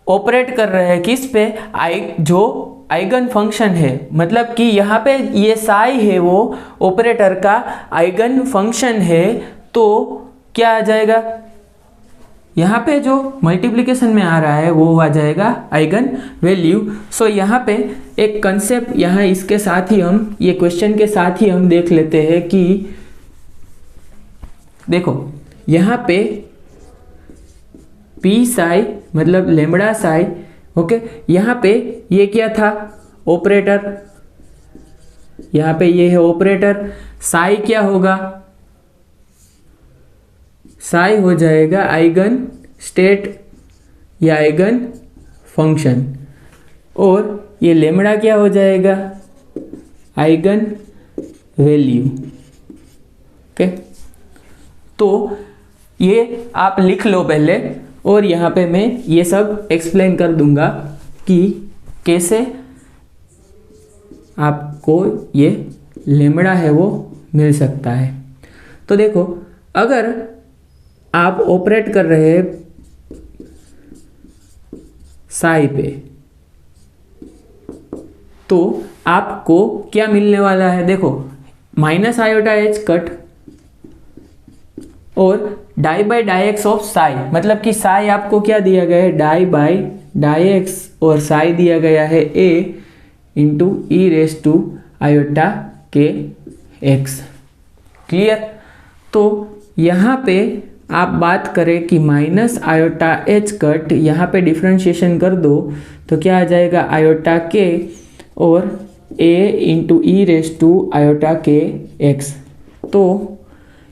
Speaker 1: ऑपरेट कर रहे हैं किस पे, जो आइगन फंक्शन है, मतलब कि यहाँ पे ये साई है वो ऑपरेटर का आइगन फंक्शन है, तो क्या आ जाएगा, यहाँ पे जो मल्टीप्लिकेशन में आ रहा है वो आ जाएगा आइगन वैल्यू। सो यहाँ पे एक कंसेप्ट यहाँ इसके साथ ही हम ये क्वेश्चन के साथ ही हम देख लेते हैं कि देखो यहाँ पे पी साई मतलब लेमड़ा साई, ओके, यहाँ पे ये क्या था, ऑपरेटर, यहाँ पे ये है ऑपरेटर, साई क्या होगा, साई हो जाएगा आइगन स्टेट या आइगन फंक्शन, और ये लेमड़ा क्या हो जाएगा, आइगन वैल्यू। ओके, तो ये आप लिख लो पहले और यहाँ पे मैं ये सब एक्सप्लेन कर दूंगा कि कैसे आपको ये लेमड़ा है वो मिल सकता है। तो देखो अगर आप ऑपरेट कर रहे हैं साई पे तो आपको क्या मिलने वाला है, देखो माइनस आयोटा एच कट और die by die x of psi, मतलब कि साई आपको क्या दिया गया है, डाई बाई डाई एक्स, और साई दिया गया है a into e raise to iota के एक्स। क्लियर? तो यहाँ पे आप बात करें कि माइनस आयोटा एच कट, यहाँ पे डिफ्रेंशिएशन कर दो तो क्या आ जाएगा, आयोटा के और a into e raise to iota के एक्स। तो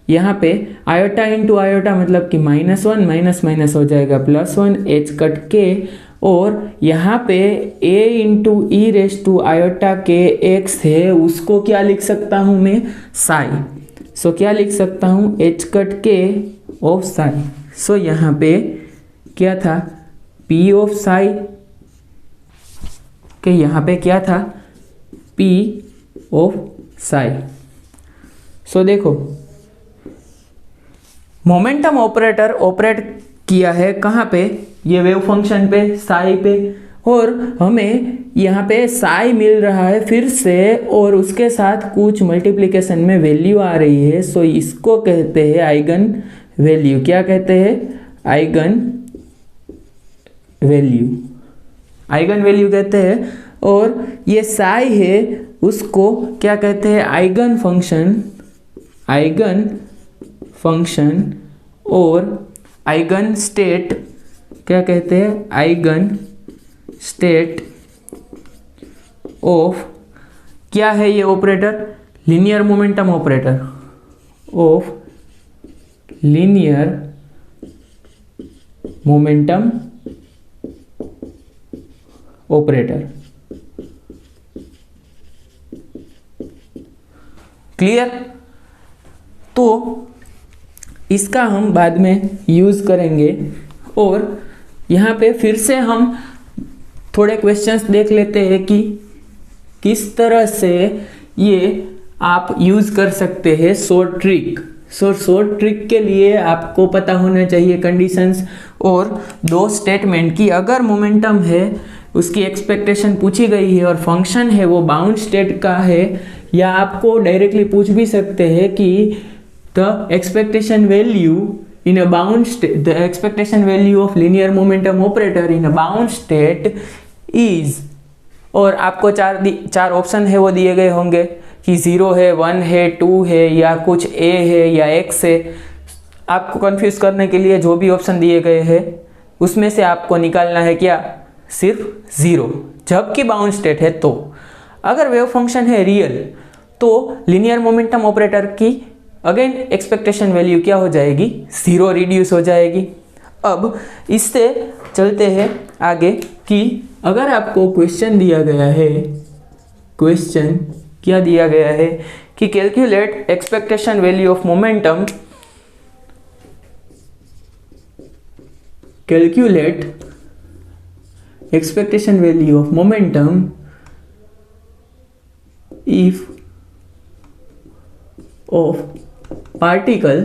Speaker 1: यहाँ पे आयोटा इंटू आयोटा मतलब कि माइनस वन माइनस माइनस हो जाएगा प्लस वन, एच कट के, और यहाँ पे a into e raise to iota के एक्स है उसको क्या लिख सकता हूँ मैं, साई। सो क्या लिख सकता हूँ, एच कट के ऑफ साई। सो यहाँ पे क्या था, पी ऑफ साई के, यहाँ पे क्या था, पी ऑफ साई। सो देखो मोमेंटम ऑपरेटर ऑपरेट किया है कहाँ पे, ये वेव फंक्शन पे, साई पे, और हमें यहाँ पे साई मिल रहा है फिर से और उसके साथ कुछ मल्टीप्लिकेशन में वैल्यू आ रही है। सो इसको कहते हैं आइगन वैल्यू। क्या कहते हैं, आइगन वैल्यू, आइगन वैल्यू कहते हैं। और ये साई है उसको क्या कहते हैं, आइगन फंक्शन, आइगन फंक्शन, और आइगन स्टेट क्या कहते हैं, आइगन स्टेट ऑफ, क्या है ये operator, linear momentum operator, of linear momentum operator. Clear? तो इसका हम बाद में यूज करेंगे। और यहाँ पे फिर से हम थोड़े क्वेश्चंस देख लेते हैं कि किस तरह से ये आप यूज कर सकते हैं शॉर्ट ट्रिक। शॉर्ट ट्रिक के लिए आपको पता होना चाहिए कंडीशंस और दो स्टेटमेंट की, अगर मोमेंटम है उसकी एक्सपेक्टेशन पूछी गई है और फंक्शन है वो बाउंड स्टेट का है, या आपको डायरेक्टली पूछ भी सकते हैं कि the expectation value in a bound state, the expectation value of linear momentum operator in a bound state is, और आपको चार ऑप्शन है वो दिए गए होंगे कि 0 है, 1 है, 2 है या कुछ a है या x है। आपको कंफ्यूज करने के लिए जो भी ऑप्शन दिए गए हैं उसमें से आपको निकालना है क्या, सिर्फ 0, जबकि बाउंड स्टेट है। तो अगर वेव फंक्शन है रियल तो लीनियर मोमेंटम ऑपरेटर की अगेन एक्सपेक्टेशन वैल्यू क्या हो जाएगी, 0 रिड्यूस हो जाएगी। अब इससे चलते हैं आगे कि अगर आपको क्वेश्चन दिया गया है, क्वेश्चन क्या दिया गया है कि calculate expectation value of momentum, calculate expectation value of momentum if of particle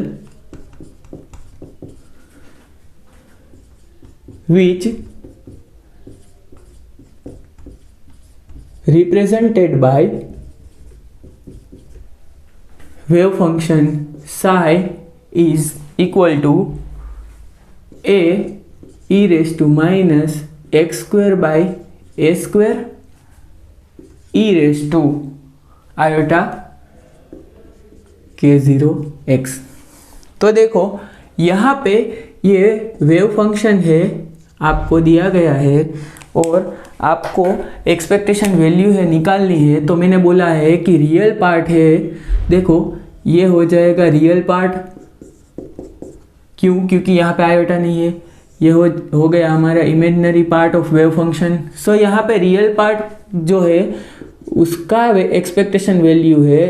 Speaker 1: which represented by wave function psi is equal to a e raised to minus x square by a square e raised to iota k0 x। तो देखो यहाँ पे ये वेव फंक्शन है, आपको दिया गया है और आपको एक्सपेक्टेशन वैल्यू है निकालनी है। तो मैंने बोला है कि रियल पार्ट है, देखो ये हो जाएगा रियल पार्ट, क्यों, क्योंकि यहाँ पे आयोटा नहीं है, ये हो गया हमारा imaginary part of wave function. So यहाँ पे रियल पार्ट जो है उसका एक्सपेक्टेशन वैल्यू है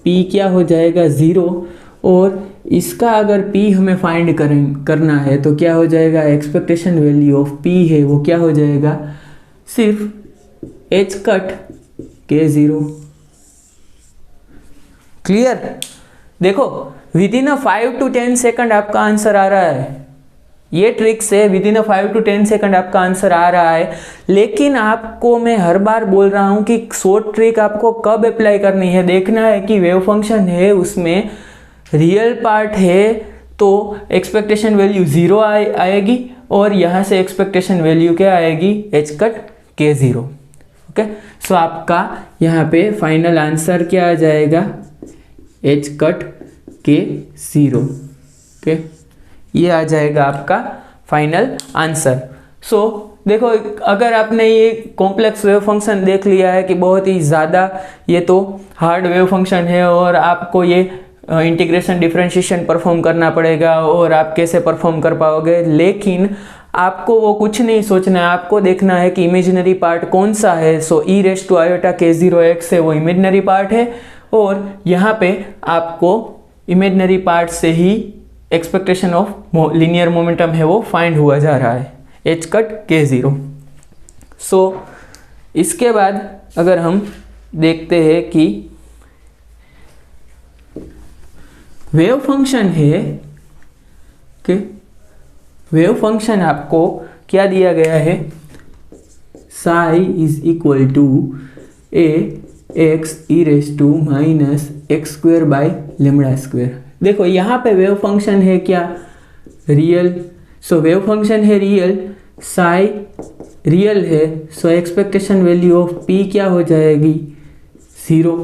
Speaker 1: p क्या हो जाएगा 0, और इसका अगर p हमें फाइंड करना है तो क्या हो जाएगा, एक्सपेक्टेशन वैल्यू ऑफ p है वो क्या हो जाएगा, सिर्फ h कट k0। क्लियर। देखो विद इन 5 to 10 सेकंड आपका आंसर आ रहा है, ये ट्रिक से विद इन 5 to 10 सेकंड आपका आंसर आ रहा है। लेकिन आपको मैं हर बार बोल रहा हूं कि शॉर्ट ट्रिक आपको कब अप्लाई करनी है, देखना है कि वेव फंक्शन है उसमें रियल पार्ट है तो एक्सपेक्टेशन वैल्यू 0 आएगी और यहाँ से एक्सपेक्टेशन वैल्यू क्या आएगी, h कट k0। ओके, सो आपका यहाँ पे फाइनल आंसर क्या आ जाएगा, h कट k0। ओके, ये आ जाएगा आपका फाइनल आंसर। सो देखो अगर आपने ये कॉम्प्लेक्स वेव फंक्शन देख लिया है कि बहुत ही ज़्यादा ये तो हार्ड वेव फंक्शन है और आपको ये इंटीग्रेशन डिफरेंशिएशन परफॉर्म करना पड़ेगा और आप कैसे परफॉर्म कर पाओगे, लेकिन आपको वो कुछ नहीं सोचना है, आपको देखना है कि इमेजिनरी पार्ट कौन सा है। So e raise to iota k0 x है वो इमेजिनरी पार्ट है और यहाँ पे आपको इमेजिनरी पार्ट से ही एक्सपेक्टेशन ऑफ लीनियर मोमेंटम है वो फाइंड हुआ जा रहा है, h कट k0। सो इसके बाद अगर हम देखते हैं कि वेव फंक्शन है कि वेव फंक्शन आपको क्या दिया गया है, psi is equal to a x e raise to minus x square by lambda square. देखो यहाँ पे वेव फंक्शन है क्या, रियल। सो वेव फंक्शन है रियल, साई रियल है, so expectation value of p क्या हो जाएगी, 0।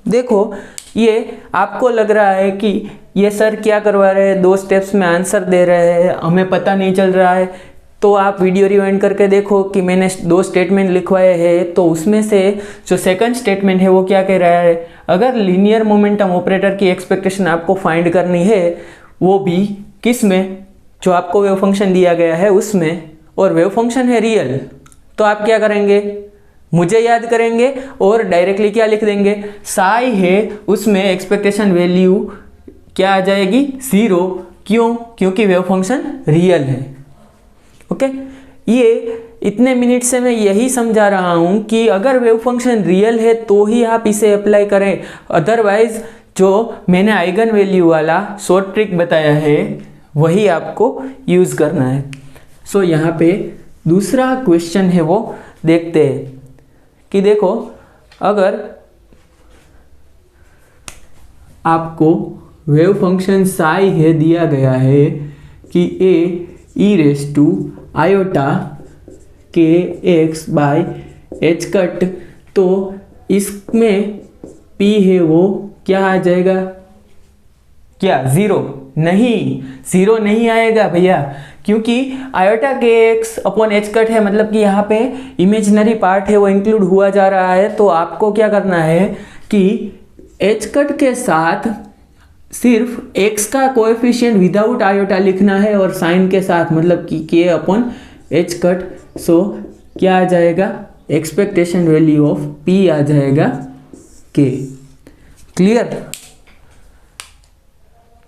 Speaker 1: देखो ये आपको लग रहा है कि ये सर क्या करवा रहे हैं, 2 स्टेप्स में आंसर दे रहे हैं, हमें पता नहीं चल रहा है। तो आप वीडियो रिवाइंड करके देखो कि मैंने 2 स्टेटमेंट लिखवाए हैं, तो उसमें से जो सेकंड स्टेटमेंट है वो क्या कह रहा है, अगर लीनियर मोमेंटम ऑपरेटर की एक्सपेक्टेशन आपको फाइंड करनी है वो भी किस में, जो आपको वेव फंक्शन दिया गया है उसमें, और वेव फंक्शन है रियल, तो आप क्या करेंगे, मुझे याद करेंगे और डायरेक्टली क्या लिख देंगे, साई है उसमें एक्सपेक्टेशन वैल्यू क्या आ जाएगी, 0। क्यों, क्योंकि वेव फंक्शन रियल है। ओके, ये इतने मिनट से मैं यही समझा रहा हूँ कि अगर वेव फंक्शन रियल है तो ही आप इसे अप्लाई करें, अदरवाइज जो मैंने आइगन वैल्यू वाला शॉर्ट ट्रिक बताया है वही आपको यूज़ करना है। सो यहाँ पे दूसरा क्वेश्चन है वो देखते हैं कि देखो अगर आपको वेव फंक्शन साई है दिया गया है कि a e raise to iota के एक्स बाय एच कट, तो इसमें P है वो क्या आ जाएगा, क्या 0? नहीं, 0 नहीं आएगा भैया, क्योंकि आयोटा के एक्स अपॉन एच कट है, मतलब कि यहाँ पे इमेजिनरी पार्ट है वो इंक्लूड हुआ जा रहा है। तो आपको क्या करना है कि एच कट के साथ सिर्फ x का कोएफिशिएंट विदाउट आयोटा लिखना है और साइन के साथ, मतलब कि k अपॉन एच कट। सो क्या आ जाएगा, एक्सपेक्टेशन वैल्यू ऑफ p आ जाएगा k। क्लियर?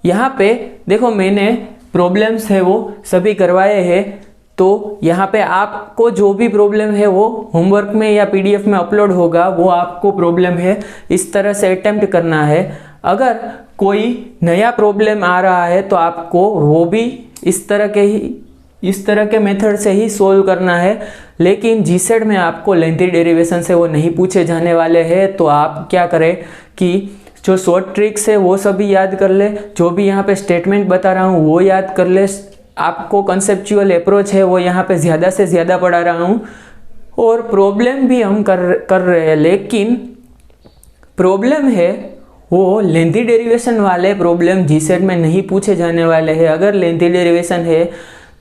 Speaker 1: यहाँ पे देखो मैंने प्रॉब्लम्स है वो सभी करवाए हैं, तो यहाँ पे आपको जो भी प्रॉब्लम है वो होमवर्क में या पीडीएफ में अपलोड होगा, वो आपको प्रॉब्लम है इस तरह से अटेम्प्ट करना है। अगर कोई नया प्रॉब्लम आ रहा है तो आपको वो भी इस तरह के मेथड से ही सोल्व करना है। लेकिन जीसेट में आपको लेंथी डेरिवेशन से वो नहीं पूछे जाने वाले हैं, तो आप क्या करें कि जो शॉर्ट ट्रिक्स है वो सभी याद कर ले, जो भी यहाँ पे स्टेटमेंट बता रहा हूँ वो याद कर ले। आपको कंसेप्चुअल अप्रोच है वो यहाँ पे ज़्यादा से ज़्यादा पढ़ा रहा हूँ, और प्रॉब्लम भी हम कर रहे हैं, लेकिन प्रॉब्लम है वो लेंथी डेरिवेशन वाले प्रॉब्लम जीसेट में नहीं पूछे जाने वाले हैं। अगर लेंथी डेरिवेशन है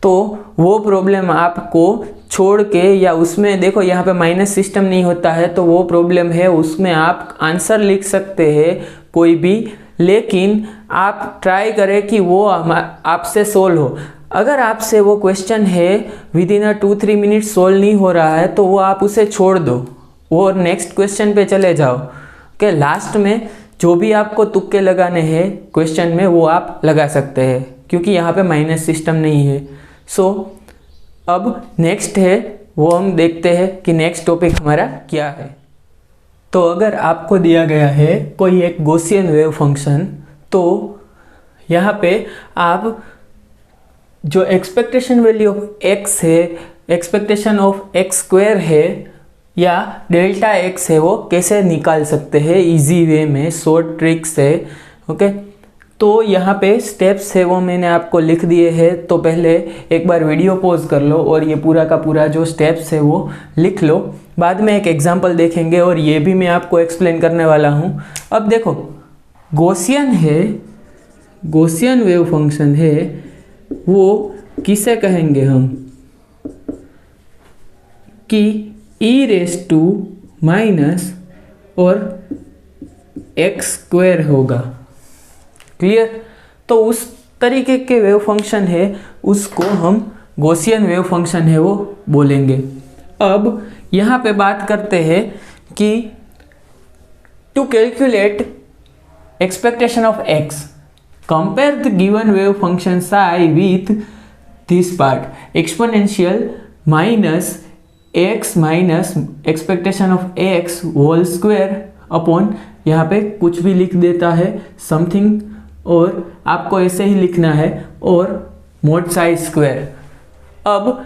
Speaker 1: तो वो प्रॉब्लम आपको छोड़ के, या उसमें देखो यहाँ पे माइनस सिस्टम नहीं होता है, तो वो प्रॉब्लम है उसमें आप आंसर लिख सकते हैं कोई भी, लेकिन आप ट्राई करें कि वो आपसे सोल्व हो। अगर आपसे वो क्वेश्चन है विद इन 2-3 मिनट सोल्व नहीं हो रहा है तो वो आप उसे छोड़ दो और नेक्स्ट क्वेश्चन पे चले जाओ। ओके, लास्ट में जो भी आपको तुक्के लगाने हैं क्वेश्चन में वो आप लगा सकते हैं, क्योंकि यहाँ पे माइनस सिस्टम नहीं है। सो अब नेक्स्ट है वो हम देखते हैं कि नेक्स्ट टॉपिक हमारा क्या है। तो अगर आपको दिया गया है कोई एक गॉसियन वेव फंक्शन, तो यहाँ पे आप जो एक्सपेक्टेशन वैल्यू ऑफ x है, एक्सपेक्टेशन ऑफ x स्क्वायर है या डेल्टा x है वो कैसे निकाल सकते हैं इजी वे में, शॉर्ट ट्रिक्स है। ओके, तो यहाँ पे स्टेप्स है वो मैंने आपको लिख दिए हैं, तो पहले एक बार वीडियो पॉज कर लो और ये पूरा का पूरा जो स्टेप्स है वो लिख लो। बाद में एक एग्जांपल देखेंगे और ये भी मैं आपको एक्सप्लेन करने वाला हूँ। अब देखो, गॉसियन है, गॉसियन वेव फंक्शन है, वो किसे कहेंगे हम कि e रेस टू माइनस और x स्क्वायर होगा। क्लियर? तो उस तरीके के वेव फंक्शन है उसको हम गॉसियन वेव फंक्शन है वो बोलेंगे। अब यहाँ पे बात करते हैं कि to calculate expectation of x, compare the given wave function psi with this part, exponential minus x minus expectation of x whole square upon, यहाँ पे कुछ भी लिख देता है something, और आपको ऐसे ही लिखना है, और mod psi स्क्वायर। अब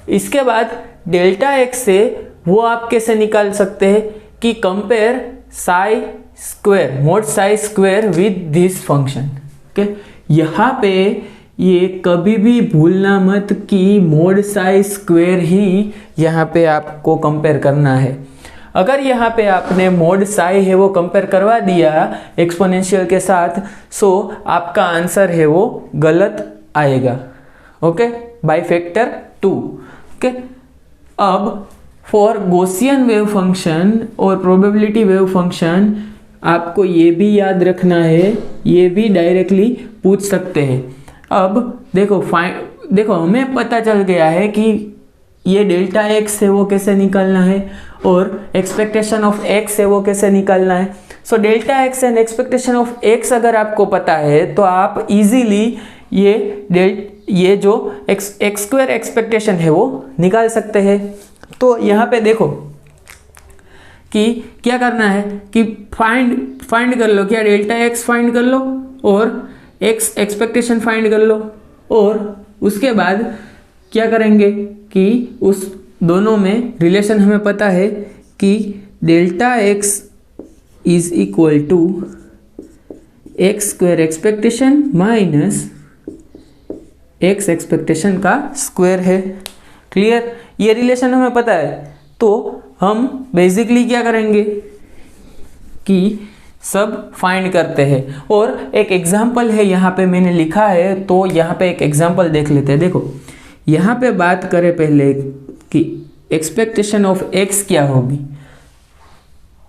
Speaker 1: इसके बाद डेल्टा x से वो आप कैसे निकाल सकते हैं कि compare psi square, mod psi square with this function. यहाँ पे ये कभी भी भूलना मत कि मोड साई स्क्वायर ही यहाँ पे आपको कंपेयर करना है। अगर यहाँ पे आपने मोड साई है वो कंपेयर करवा दिया एक्सपोनेंशियल के साथ, सो आपका आंसर है वो गलत आएगा। Okay, by factor 2। ओके, अब फॉर गॉसियन वेव फंक्शन और प्रोबेबिलिटी वेव फंक्शन आपको ये भी याद रखना है, ये भी डायरेक्टली पूछ सकते हैं। अब देखो हमें पता चल गया है कि ये डेल्टा x है वो कैसे निकालना है और एक्सपेक्टेशन ऑफ x है वो कैसे निकालना है। So delta x and expectation of x अगर आपको पता है तो आप इजीली ये जो x स्क्वायर एक्सपेक्टेशन है वो निकाल सकते हैं। तो यहाँ पे देखो कि क्या करना है कि फाइंड कर लो, क्या डेल्टा x फाइंड कर लो और x एक्सपेक्टेशन फाइंड कर लो, और उसके बाद क्या करेंगे कि उस दोनों में रिलेशन हमें पता है कि delta x is equal to x square expectation minus x expectation का स्क्वायर है। क्लियर? ये रिलेशन हमें पता है, तो हम बेसिकली क्या करेंगे कि सब फाइंड करते हैं। और एक एग्जाम्पल है यहाँ पे मैंने लिखा है, तो यहाँ पे एक एग्जाम्पल देख लेते हैं। देखो यहाँ पे बात करें पहले कि एक्सपेक्टेशन ऑफ एक्स क्या होगी,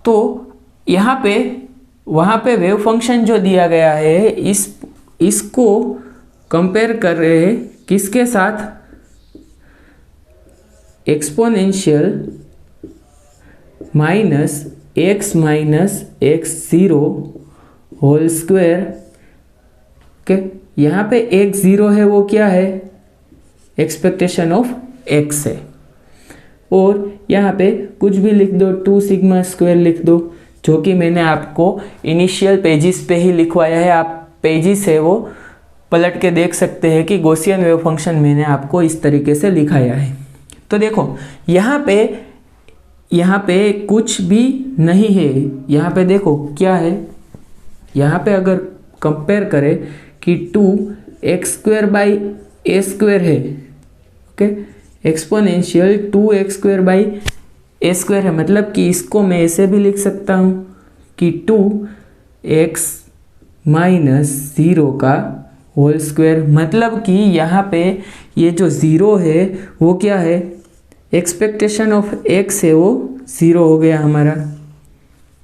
Speaker 1: तो यहाँ पे वहाँ पे वेव फंक्शन जो दिया गया है इसको कंपेयर कर रहे हैं किसके साथ, exponential minus x zero whole square के। यहाँ पे एक्स ज़ीरो है वो क्या है, एक्सपेक्टेशन ऑफ एक्स है। और यहाँ पे कुछ भी लिख दो, 2 सिग्मा स्क्वायर लिख दो, जो कि मैंने आपको इनिशियल पेजेस पे ही लिखवाया है। आप पेजेस है वो पलट के देख सकते हैं कि गॉसियन वेव फंक्शन मैंने आपको इस तरीके से लिखाया है। तो देखो यहाँ पे कुछ भी नहीं है, यहाँ पे देखो क्या है, यहाँ पे अगर कंपेयर करें कि 2x square by a square है, okay, exponential 2x square by a square है, मतलब कि इसको मैं ऐसे भी लिख सकता हूँ कि 2x माइनस ज़ीरो का होल स्क्वायर, मतलब कि यहाँ पे ये जो ज़ीरो है वो क्या है, एक्सपेक्टेशन ऑफ एक्स है वो ज़ीरो हो गया हमारा।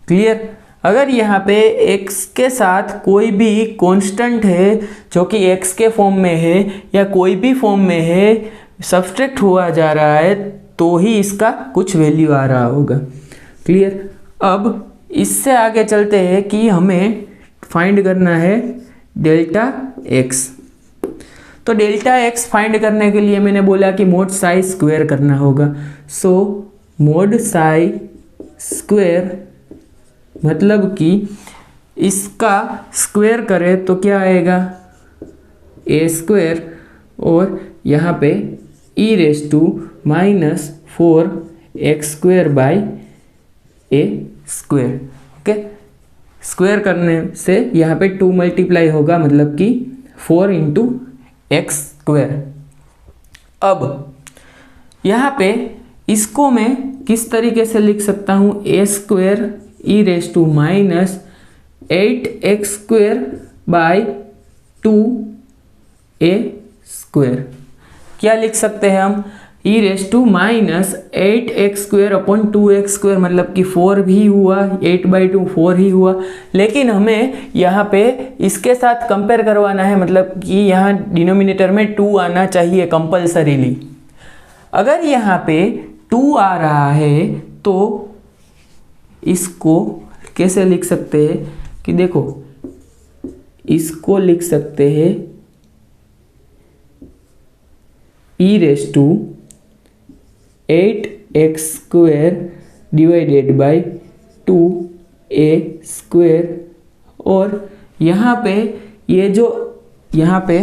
Speaker 1: क्लियर। अगर यहाँ पे x के साथ कोई भी कांस्टेंट है जो कि x के फॉर्म में है या कोई भी फॉर्म में है, सब्सट्रैक्ट हुआ जा रहा है, तो ही इसका कुछ वैल्यू आ रहा होगा। क्लियर। अब इससे आगे चलते हैं कि हमें फाइंड करना है डेल्टा x। तो डेल्टा x फाइंड करने के लिए मैंने बोला कि मोड साई स्क्वायर करना होगा। सो मोड साई स्क्वायर मतलब कि इसका स्क्वायर करें तो क्या आएगा, ए स्क्वायर, और यहाँ पे e raise to minus 4x square by a square. Okay, square करने से यहाँ पे 2 मल्टीप्लाई होगा, मतलब कि 4 इंटू एक्स स्क्वायर। अब यहाँ पे इसको मैं किस तरीके से लिख सकता हूँ, a square e raise to minus 8x square by 2a square. क्या लिख सकते हैं हम, e raise to minus 8x square upon 2x square, मतलब कि 4 भी हुआ, 8/2 4 ही हुआ। लेकिन हमें यहाँ पे इसके साथ कंपेयर करवाना है, मतलब कि यहाँ डिनोमिनेटर में 2 आना चाहिए कंपल्सरीली। अगर यहाँ पे 2 आ रहा है तो इसको कैसे लिख सकते हैं कि देखो, इसको लिख सकते हैं e raise to 8x square divided by 2a square. और यहाँ पे ये जो यहाँ पे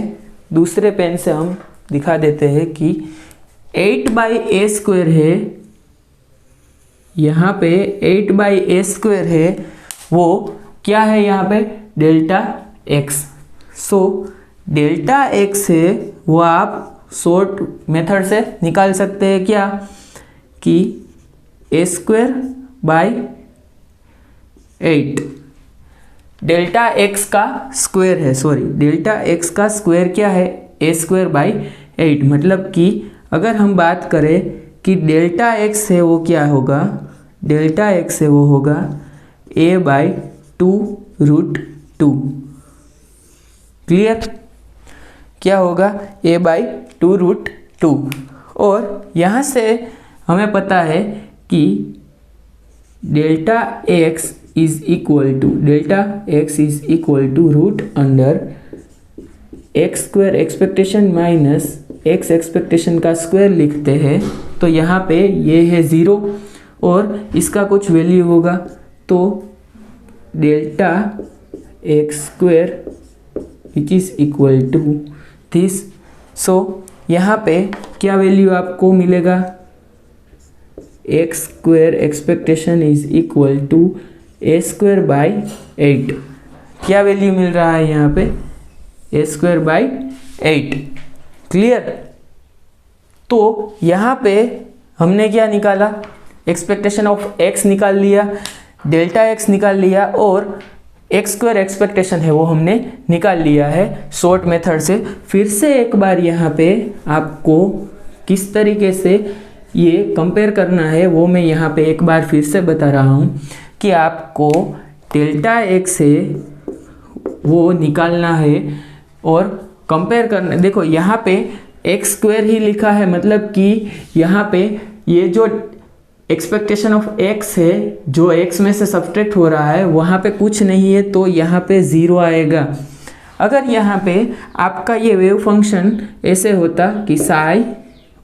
Speaker 1: दूसरे पेन से हम दिखा देते हैं कि 8/a स्क्वायर है, यहाँ पे 8/a स्क्वायर है, वो क्या है यहाँ पे, delta x। So delta x है वो आप शॉर्ट मेथड से निकाल सकते हैं क्या, कि a square by 8, delta x का स्क्वायर है, सॉरी डेल्टा x का स्क्वायर क्या है, a स्क्वायर बाई 8, मतलब कि अगर हम बात करें कि डेल्टा x है वो क्या होगा, डेल्टा x है वो होगा a/2√2। क्लियर। क्या होगा, a/2√2। और यहाँ से हमें पता है कि delta x is equal to root under x square expectation minus x expectation का स्क्वायर लिखते हैं। तो यहाँ पे ये है 0 और इसका कुछ वैल्यू होगा, तो delta x square which is equal to this. So यहाँ पे क्या वैल्यू आपको मिलेगा, x square expectation is equal to a square by 8। क्या वैल्यू मिल रहा है यहाँ पे, ए स्क्वायर बाई 8। क्लियर। तो यहाँ पे हमने क्या निकाला, एक्सपेक्टेशन ऑफ एक्स निकाल लिया, डेल्टा एक्स निकाल लिया, और एक्स स्क्वायर एक्सपेक्टेशन है वो हमने निकाल लिया है शॉर्ट मेथड से। फिर से एक बार यहाँ पे आपको किस तरीके से ये कंपेयर करना है वो मैं यहाँ पे एक बार फिर से बता रहा हूँ कि आपको डेल्टा एक्स से वो निकालना है और कंपेयर करना। देखो यहाँ पे एक्स स्क्वायर ही लिखा है, मतलब कि यहाँ पे ये जो एक्सपेक्टेशन ऑफ एक्स है जो एक्स में से सब्ट्रैक्ट हो रहा है वहाँ पे कुछ नहीं है, तो यहाँ पे ज़ीरो आएगा। अगर यहाँ पे आपका ये वेव फंक्शन ऐसे होता कि psi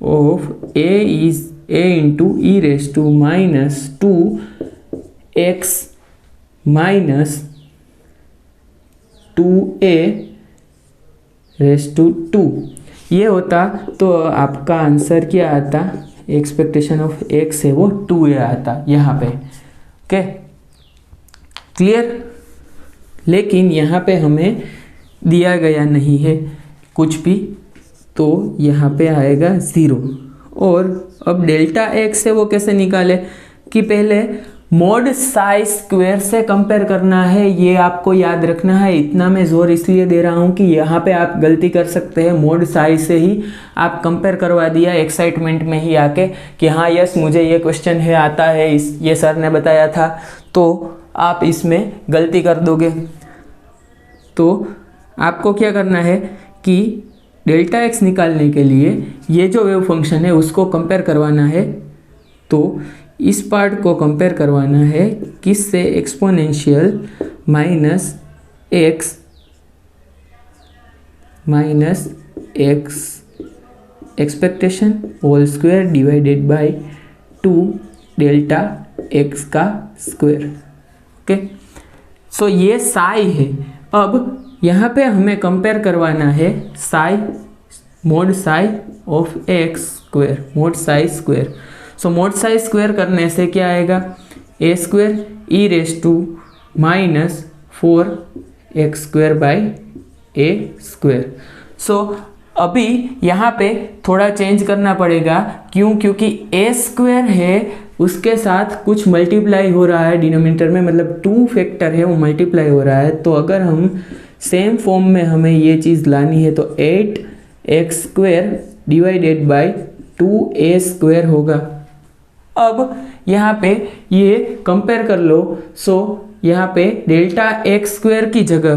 Speaker 1: of a is a into e raise to minus 2x minus 2a raise to 2 ये होता, तो आपका आंसर क्या आता, एक्सपेक्टेशन ऑफ एक्स है वो 2a आता यहाँ पे। Okay clear. लेकिन यहाँ पे हमें दिया गया नहीं है कुछ भी, तो यहाँ पे आएगा 0। और अब डेल्टा एक्स से वो कैसे निकाले कि पहले मॉड साई स्क्वायर से कंपेयर करना है, ये आपको याद रखना है। इतना मैं जोर इसलिए दे रहा हूँ कि यहाँ पे आप गलती कर सकते हैं, मॉड साई से ही आप कंपेयर करवा दिया एक्साइटमेंट में ही आके कि हाँ यस मुझे ये क्वेश्चन है आता है, ये सर ने बताया था, तो आप इसमें गलती कर दोगे। तो आपको क्या करना है कि डेल्टा एक्स निकालने के लिए ये जो वेव फंक्शन है उसको कंपेयर करवाना है। तो इस पार्ट को कंपेयर करवाना है किससे, exponential minus x expectation whole square divided by 2 delta x का स्क्वायर। ओके सो ये साई है। अब यहाँ पे हमें कंपेयर करवाना है psi mod psi of x square, mod psi square. So mod psi square करने से क्या आएगा, a square e raise to minus 4x square by a square. So अभी यहाँ पे थोड़ा चेंज करना पड़ेगा, क्यों, क्योंकि ए स्क्वायर है उसके साथ कुछ मल्टीप्लाई हो रहा है डिनोमिनेटर में, मतलब 2 फैक्टर है वो मल्टीप्लाई हो रहा है। तो अगर हम सेम फॉर्म में हमें ये चीज़ लानी है तो 8x square divided by 2a square होगा। अब यहाँ पे ये कंपेयर कर लो। सो यहाँ पे डेल्टा एक्स स्क्वायर की जगह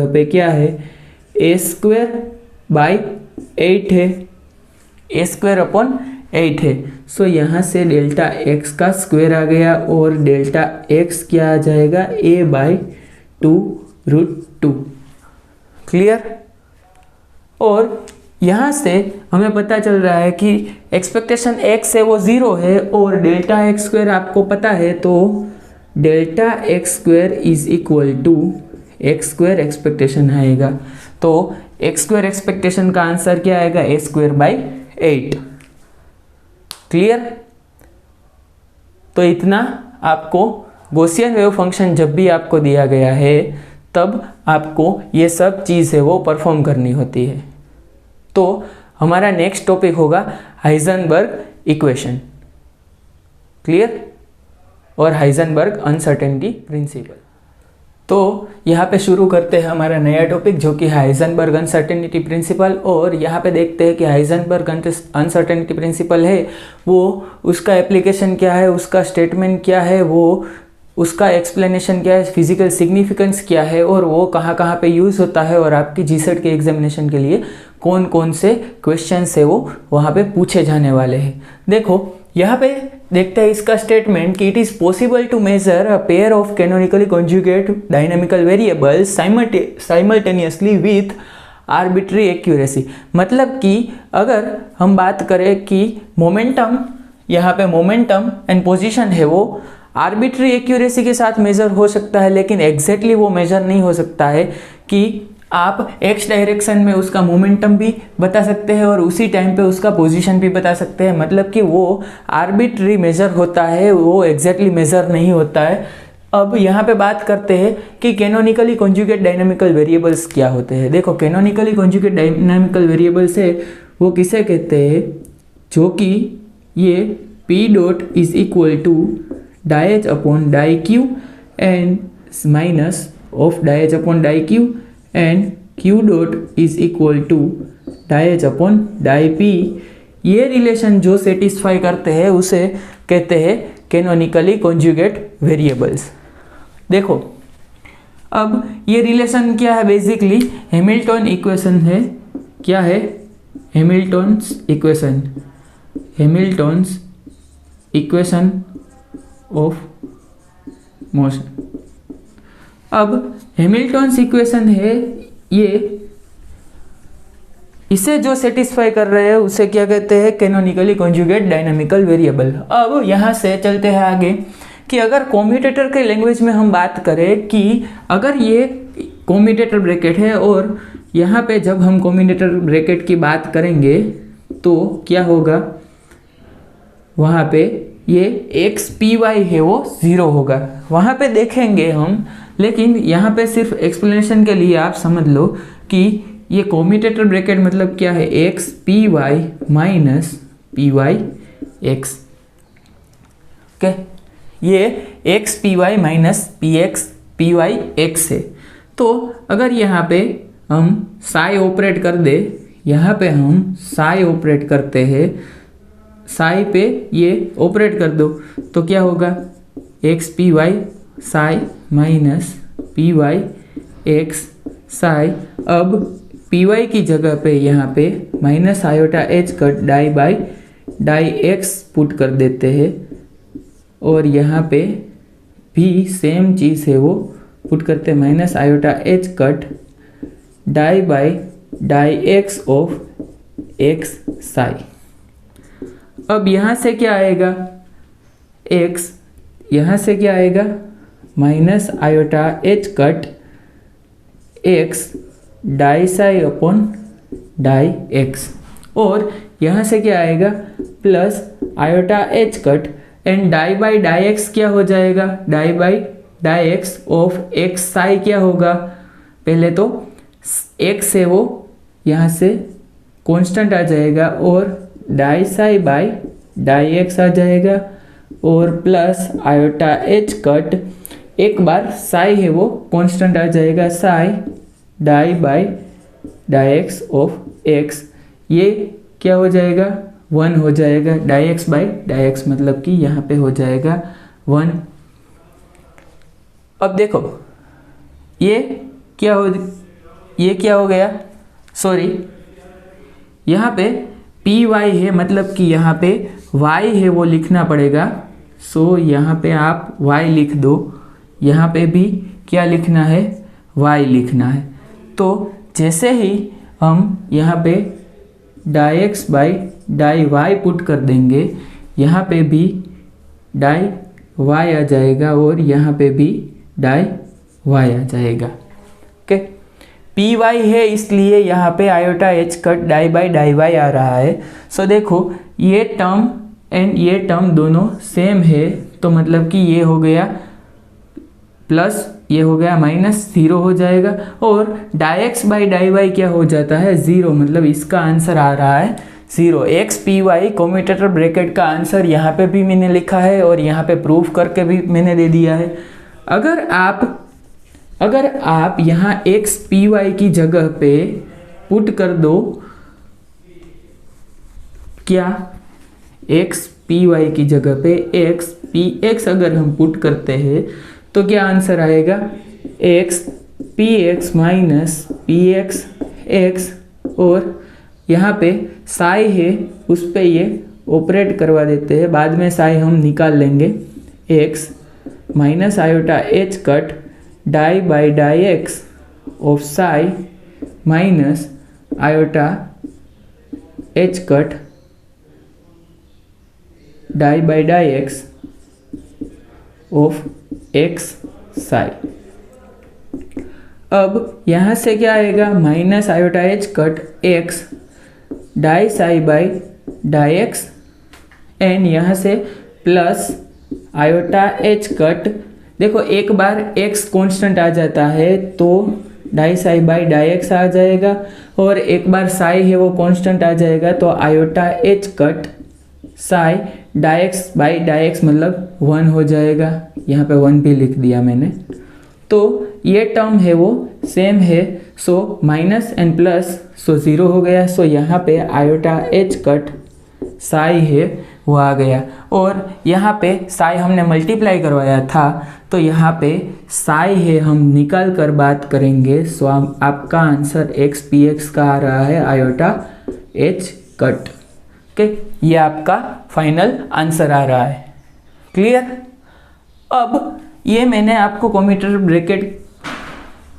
Speaker 1: पे क्या है, ए स्क्वायर बाई 8 है, ए स्क्वायर अपॉन 8 है। सो यहाँ से डेल्टा एक्स का स्क्वायर आ गया और डेल्टा एक्स क्या आ जाएगा, ए बाई 2√2। क्लियर। और यहाँ से हमें पता चल रहा है कि एक्सपेक्टेशन एक्स है वो 0 है और डेल्टा एक्स स्क्वायर आपको पता है, तो delta x square is equal to x square expectation आएगा। तो एक्स स्क्वायर एक्सपेक्टेशन का आंसर क्या आएगा, ए स्क्वायर बाई 8। क्लियर। तो इतना आपको गॉसियन वेव फंक्शन जब भी आपको दिया गया है तब आपको ये सब चीज़ है वो परफॉर्म करनी होती है। तो हमारा नेक्स्ट टॉपिक होगा हाइजेनबर्ग इक्वेशन। क्लियर। और हाइजेनबर्ग अनसर्टेनिटी प्रिंसिपल। तो यहाँ पे शुरू करते हैं हमारा नया टॉपिक जो कि हाइजेनबर्ग अनसर्टेनिटी प्रिंसिपल। और यहाँ पे देखते हैं कि हाइजेनबर्ग अनसर्टेनिटी प्रिंसिपल है वो उसका एप्लीकेशन क्या है, उसका स्टेटमेंट क्या है, वो उसका एक्सप्लेनेशन क्या है, फिजिकल सिग्निफिकेंस क्या है और वो कहाँ कहाँ पे यूज़ होता है और आपकी जीसेट के एग्जामिनेशन के लिए कौन कौन से क्वेश्चंस है वो वहाँ पे पूछे जाने वाले हैं। देखो यहाँ पे देखते हैं इसका स्टेटमेंट कि it is possible to measure a pair of canonically conjugate dynamical variables simultaneously with arbitrary accuracy. मतलब कि अगर हम बात करें कि मोमेंटम, यहाँ पे मोमेंटम एंड पोजीशन है वो आर्बिट्री एक्यूरेसी के साथ मेजर हो सकता है, लेकिन एग्जैक्टली वो मेजर नहीं हो सकता है कि आप एक्स डायरेक्शन में उसका मोमेंटम भी बता सकते हैं और उसी टाइम पे उसका पोजीशन भी बता सकते हैं। मतलब कि वो आर्बिट्री मेजर होता है, वो एग्जैक्टली मेजर नहीं होता है। अब यहाँ पे बात करते हैं कि कैनोनिकली कॉन्जुगेट डायनामिकल वेरिएबल्स क्या होते हैं। देखो कैनोनिकली कॉन्जुगेट डायनामिकल वेरिएबल्स है वो किसे कहते हैं, जो कि ये P dot is equal to d h upon d q and minus of d h upon d q and q dot is equal to d h upon d p. ये रिलेशन जो सेटिस्फाई करते हैं उसे कहते हैं कैनोनिकली कॉन्जुगेट वेरिएबल्स। देखो अब ये रिलेशन क्या है, बेसिकली हैमिल्टन इक्वेशन है। क्या है? Hamilton's equation, Hamilton's equation of motion. अब हैमिल्टन्स इक्वेशन है ये, इसे जो सेटिस्फाई कर रहे हैं उसे क्या कहते हैं, कैनोनिकली कॉन्जुगेट डायनामिकल वेरिएबल। अब यहाँ से चलते हैं आगे कि अगर कॉम्यूटेटर के लैंग्वेज में हम बात करें कि अगर ये कॉम्यूटेटर ब्रैकेट है और यहाँ पे जब हम कॉम्यूटेटर ब्रैकेट की बात करेंगे तो क्या होगा, वहाँ पे ये एक्स पी वाई है वो 0 होगा, वहाँ पे देखेंगे हम। लेकिन यहाँ पे सिर्फ एक्सप्लेनेशन के लिए आप समझ लो कि ये कॉम्यूटेटर ब्रैकेट मतलब क्या है, x p y minus p y x. Okay, ये x p y minus p x p y x है। तो अगर यहाँ पे हम साई ऑपरेट कर दे, यहाँ पे हम साई ऑपरेट करते हैं, साई पे ये ऑपरेट कर दो तो क्या होगा, x p y psi minus p y x psi. अब पी वाई की जगह पे यहाँ पे minus iota H cut die by die x put कर देते हैं और यहाँ पे भी सेम चीज़ है वो पुट करते हैं, minus iota H cut die by die x of x psi. अब यहाँ से क्या आएगा, एक्स, यहाँ से क्या आएगा minus iota H cut x d psi upon d x, और यहाँ से क्या आएगा plus iota H cut and d by die x क्या हो जाएगा, d by die x of x psi क्या होगा, पहले तो एक्स है वो यहाँ से कांस्टेंट आ जाएगा और die psi by die x आ जाएगा और प्लस आयोटा एच कट, एक बार साई है वो कांस्टेंट आ जाएगा, psi d by die x of x, ये क्या हो जाएगा 1 हो जाएगा, d x by die x मतलब कि यहाँ पे हो जाएगा 1। अब देखो ये क्या हो गया, सॉरी यहाँ पे पी वाई है मतलब कि यहाँ पे वाई है वो लिखना पड़ेगा। सो यहाँ पे आप वाई लिख दो, यहाँ पे भी क्या लिखना है, वाई लिखना है। तो जैसे ही हम यहाँ पे d x by die y put कर देंगे, यहाँ पे भी डाई वाई आ जाएगा और यहाँ पे भी डाई वाई आ जाएगा। ओके, पी वाई है इसलिए यहाँ पे iota H cut die by die y आ रहा है। सो देखो ये टर्म एंड ये टर्म दोनों सेम है, तो मतलब कि ये हो गया प्लस, ये हो गया माइनस, 0 हो जाएगा और d x by die y क्या हो जाता है 0, मतलब इसका आंसर आ रहा है 0। X p y commutator bracket का आंसर यहाँ पे भी मैंने लिखा है और यहाँ पे प्रूफ करके भी मैंने दे दिया है। अगर आप यहाँ एक्स पी वाई की जगह पे पुट कर दो, क्या एक्स पी वाई की जगह पे एक्स पी एक्स अगर हम पुट करते हैं तो क्या आंसर आएगा, x P x minus p x x, और यहाँ पे साई है उस पे ये ऑपरेट करवा देते हैं, बाद में साई हम निकाल लेंगे, x minus iota H cut die by die x of psi minus iota H cut die by die x of x psi. अब यहाँ से क्या आएगा, minus iota H cut x d psi by die x and यहाँ से प्लस आयोटा एच कट, देखो एक बार x कांस्टेंट आ जाता है तो die psi by die x आ जाएगा और एक बार साई है वो कांस्टेंट आ जाएगा तो iota H cut psi dx by dx मतलब 1 हो जाएगा, यहाँ पे 1 भी लिख दिया मैंने। तो ये टर्म है वो सेम है, सो माइनस एंड प्लस, सो 0 हो गया। सो यहाँ पे आयोटा एच कट साई है वो आ गया, और यहाँ पे साई हमने मल्टीप्लाई करवाया था, तो यहाँ पे साई है हम निकाल कर बात करेंगे। सो आपका आंसर एक्स पी एक्स का आ रहा है आयोटा एच कट। ओके, ये आपका फाइनल आंसर आ रहा है। क्लियर? अब ये मैंने आपको कम्यूटेटर ब्रैकेट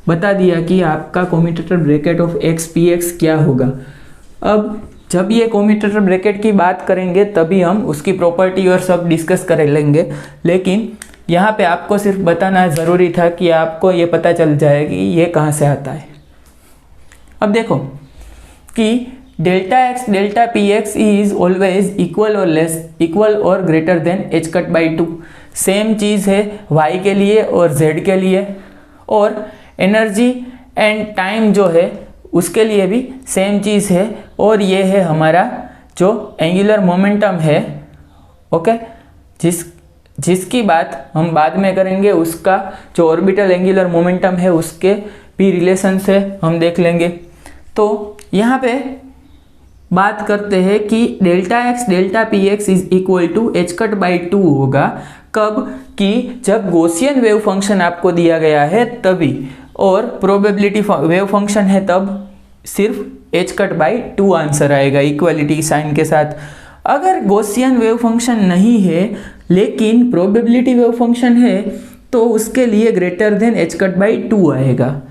Speaker 1: बता दिया कि आपका commutator bracket of x P x क्या होगा। अब जब ये कम्यूटेटर ब्रैकेट की बात करेंगे तभी हम उसकी प्रॉपर्टी और सब डिस्कस कर लेंगे, लेकिन यहाँ पे आपको सिर्फ बताना ज़रूरी था कि आपको ये पता चल जाए कि ये कहाँ से आता है। अब देखो कि delta x delta p x is always equal और लेस इक्वल और greater than h cut by 2। Same चीज़ है y के लिए और z के लिए, और एनर्जी एंड टाइम जो है उसके लिए भी सेम चीज़ है, और ये है हमारा जो एंगुलर मोमेंटम है। ओके, जिसकी बात हम बाद में करेंगे, उसका जो ऑर्बिटल एंगुलर मोमेंटम है उसके भी रिलेशन से हम देख लेंगे। तो यहाँ पे बात करते हैं कि delta x delta p x is equal to h cut by 2 होगा। कब? कि जब गॉसियन वेव फंक्शन आपको दिया गया है तभी, और प्रोबेबिलिटी वेव फंक्शन है तब सिर्फ एच कट बाई 2 आंसर आएगा इक्वलिटी साइन के साथ। अगर गॉसियन वेव फंक्शन नहीं है लेकिन प्रोबेबिलिटी वेव फंक्शन है तो उसके लिए greater than h cut by 2 आएगा,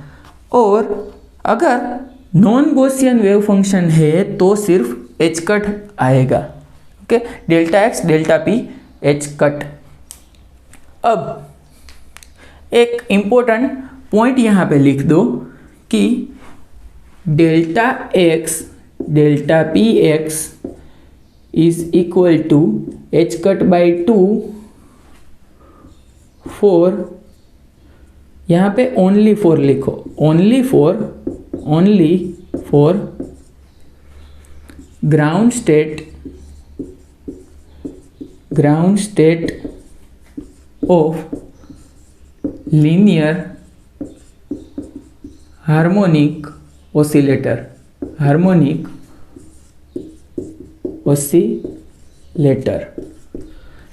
Speaker 1: और अगर नॉन गॉसियन वेव फंक्शन है तो सिर्फ एच कट आएगा। Okay, delta x delta p h cut. अब एक इम्पोर्टेंट पॉइंट यहाँ पे लिख दो कि delta x delta p x is equal to h cut by 2 for, यहाँ पे ओनली फॉर लिखो, only for ground state of linear harmonic oscillator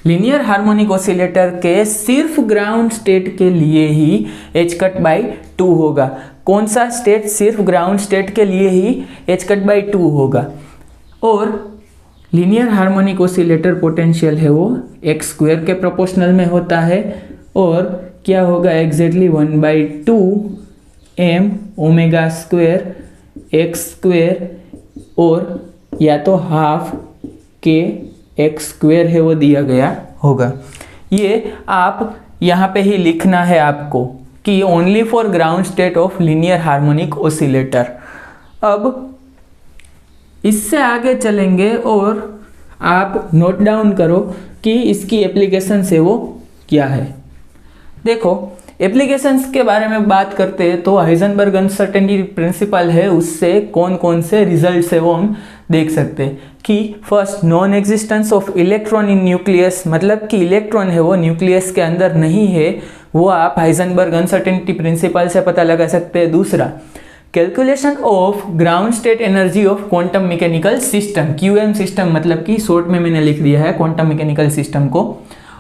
Speaker 1: linear harmonic oscillator के सिर्फ ग्राउंड स्टेट के लिए ही एच कट बाई 2 होगा। कौन सा स्टेट? सिर्फ ग्राउंड स्टेट के लिए ही एच कट बाई 2 होगा। और लीनियर हार्मोनिक ऑसिलेटर पोटेंशियल है वो एक्स स्क्वायर के प्रोपोर्शनल में होता है, और क्या होगा exactly 1/2 m omega square x square, और या तो हाफ के एक्स स्क्वायर है वो दिया गया होगा। ये आप यहाँ पे ही लिखना है आपको कि only for ground state of linear harmonic oscillator. अब इससे आगे चलेंगे और आप नोट डाउन करो कि इसकी एप्लीकेशन से वो क्या है। देखो, एप्लीकेशंस के बारे में बात करते हैं तो हाइजेनबर्ग अनसर्टेनिटी प्रिंसिपल है, उससे कौन कौन से रिजल्ट है वो हम देख सकते हैं। कि first, non existence of electron in nucleus, मतलब कि इलेक्ट्रॉन है वो न्यूक्लियस के अंदर नहीं है, वो आप हाइजेनबर्ग अनसर्टेनिटी प्रिंसिपल से पता लगा सकते हैं। दूसरा, calculation of ground state energy of quantum mechanical system, QM system, मतलब कि शॉर्ट में मैंने लिख दिया है क्वांटम मैकेनिकल सिस्टम को।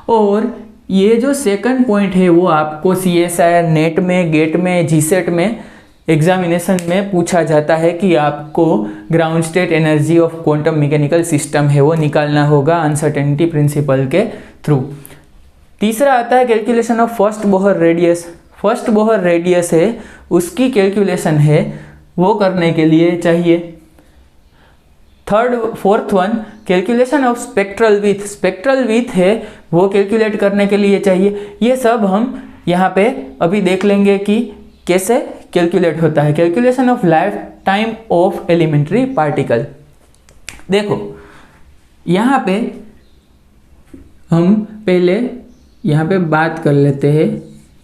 Speaker 1: और ये जो सेकंड पॉइंट है वो आपको CSIR नेट में, गेट में, जीसेट में एग्जामिनेशन में पूछा जाता है कि आपको ground state energy of quantum mechanical system है वो निकालना होगा अनसर्टेनिटी प्रिंसिपल के थ्रू। तीसरा आता है calculation of first Bohr radius. First Bohr radius है उसकी कैलकुलेशन है वो करने के लिए चाहिए। Fourth one, calculation of spectral with, spectral with है वो कैलकुलेट करने के लिए चाहिए। ये सब हम यहाँ पे अभी देख लेंगे कि कैसे कैलकुलेट होता है। Calculation of lifetime of elementary particle. देखो यहाँ पे हम पहले यहाँ पे बात कर लेते हैं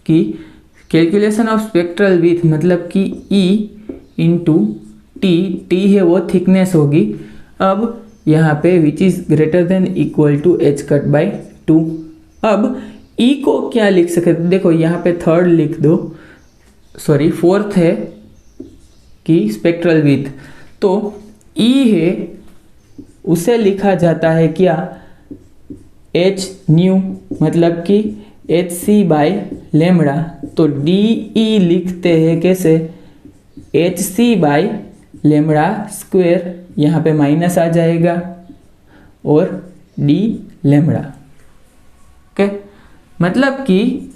Speaker 1: कि कैलकुलेशन ऑफ स्पेक्ट्रल विथ मतलब कि E इंटू टी, टी है वो थिकनेस होगी। अब यहाँ पे which is greater than equal to h cut by 2। अब ई को क्या लिख सकते, देखो यहाँ पे थर्ड लिख दो, सॉरी फोर्थ है कि स्पेक्ट्रल विड्थ, तो ई है उसे लिखा जाता है क्या, एच न्यू, मतलब कि एच सी बाई लेमड़ा। तो डी ई लिखते हैं कैसे, h c by lambda square, यहाँ पे माइनस आ जाएगा, और डी लेमड़ा। ओके, मतलब कि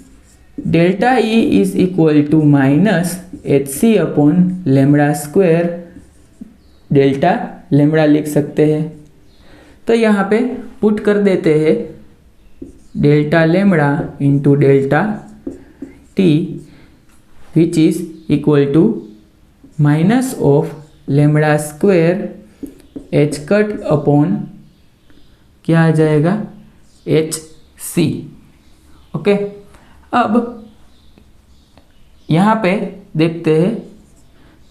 Speaker 1: delta e is equal to minus h c upon lambda square delta lambda लिख सकते हैं। तो यहाँ पे पुट कर देते हैं delta lambda into delta t which is equal to minus of lambda square h cut upon क्या आ जाएगा, एच सी। ओके, अब यहाँ पे देखते हैं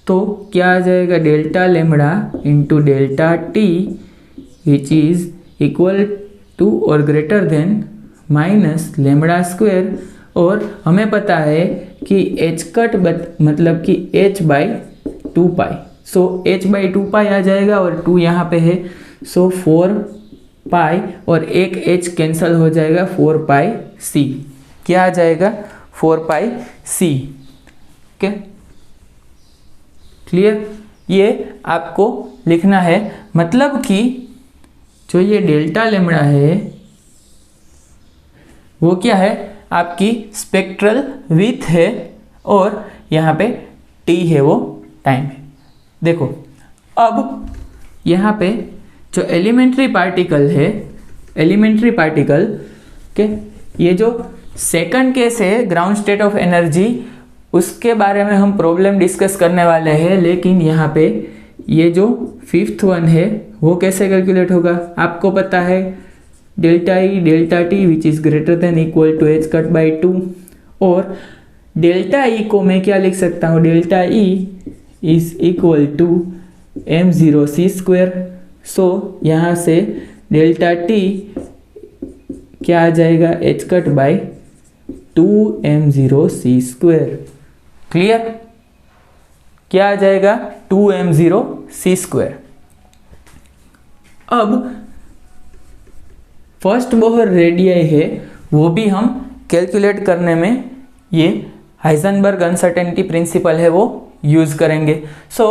Speaker 1: तो क्या आ जाएगा, delta lambda into delta t which is equal to और greater than minus lambda square, और हमें पता है कि एच कट मतलब कि h by 2 pi, so h by 2 pi आ जाएगा, और 2 यहाँ पे है, सो 4 पाई और एक एच कैंसिल हो जाएगा, 4 पाई सी। क्या आ जाएगा, 4 पाई सी। ओके, क्लियर, ये आपको लिखना है, मतलब कि जो ये डेल्टा लेमड़ा है वो क्या है, आपकी स्पेक्ट्रल विड्थ है, और यहाँ पे टी है वो टाइम है। देखो अब यहाँ पे जो एलिमेंट्री पार्टिकल है, एलिमेंट्री पार्टिकल के ये जो सेकंड केस है ग्राउंड स्टेट ऑफ एनर्जी, उसके बारे में हम प्रॉब्लम डिस्कस करने वाले हैं, लेकिन यहाँ पे ये जो फिफ्थ वन है वो कैसे कैलकुलेट होगा, आपको पता है delta e delta t which is greater than equal to h cut by 2, और डेल्टा ई को मैं क्या लिख सकता हूँ, delta e is equal to m0 c square. So यहाँ से डेल्टा टी क्या आ जाएगा, h cut by 2m0 c square. Clear, क्या आ जाएगा, 2m0 c स्क्वेयर। अब फर्स्ट बोहर रेडियस है वो भी हम कैलकुलेट करने में ये हाइजेनबर्ग अनसर्टेनिटी प्रिंसिपल है वो यूज़ करेंगे। सो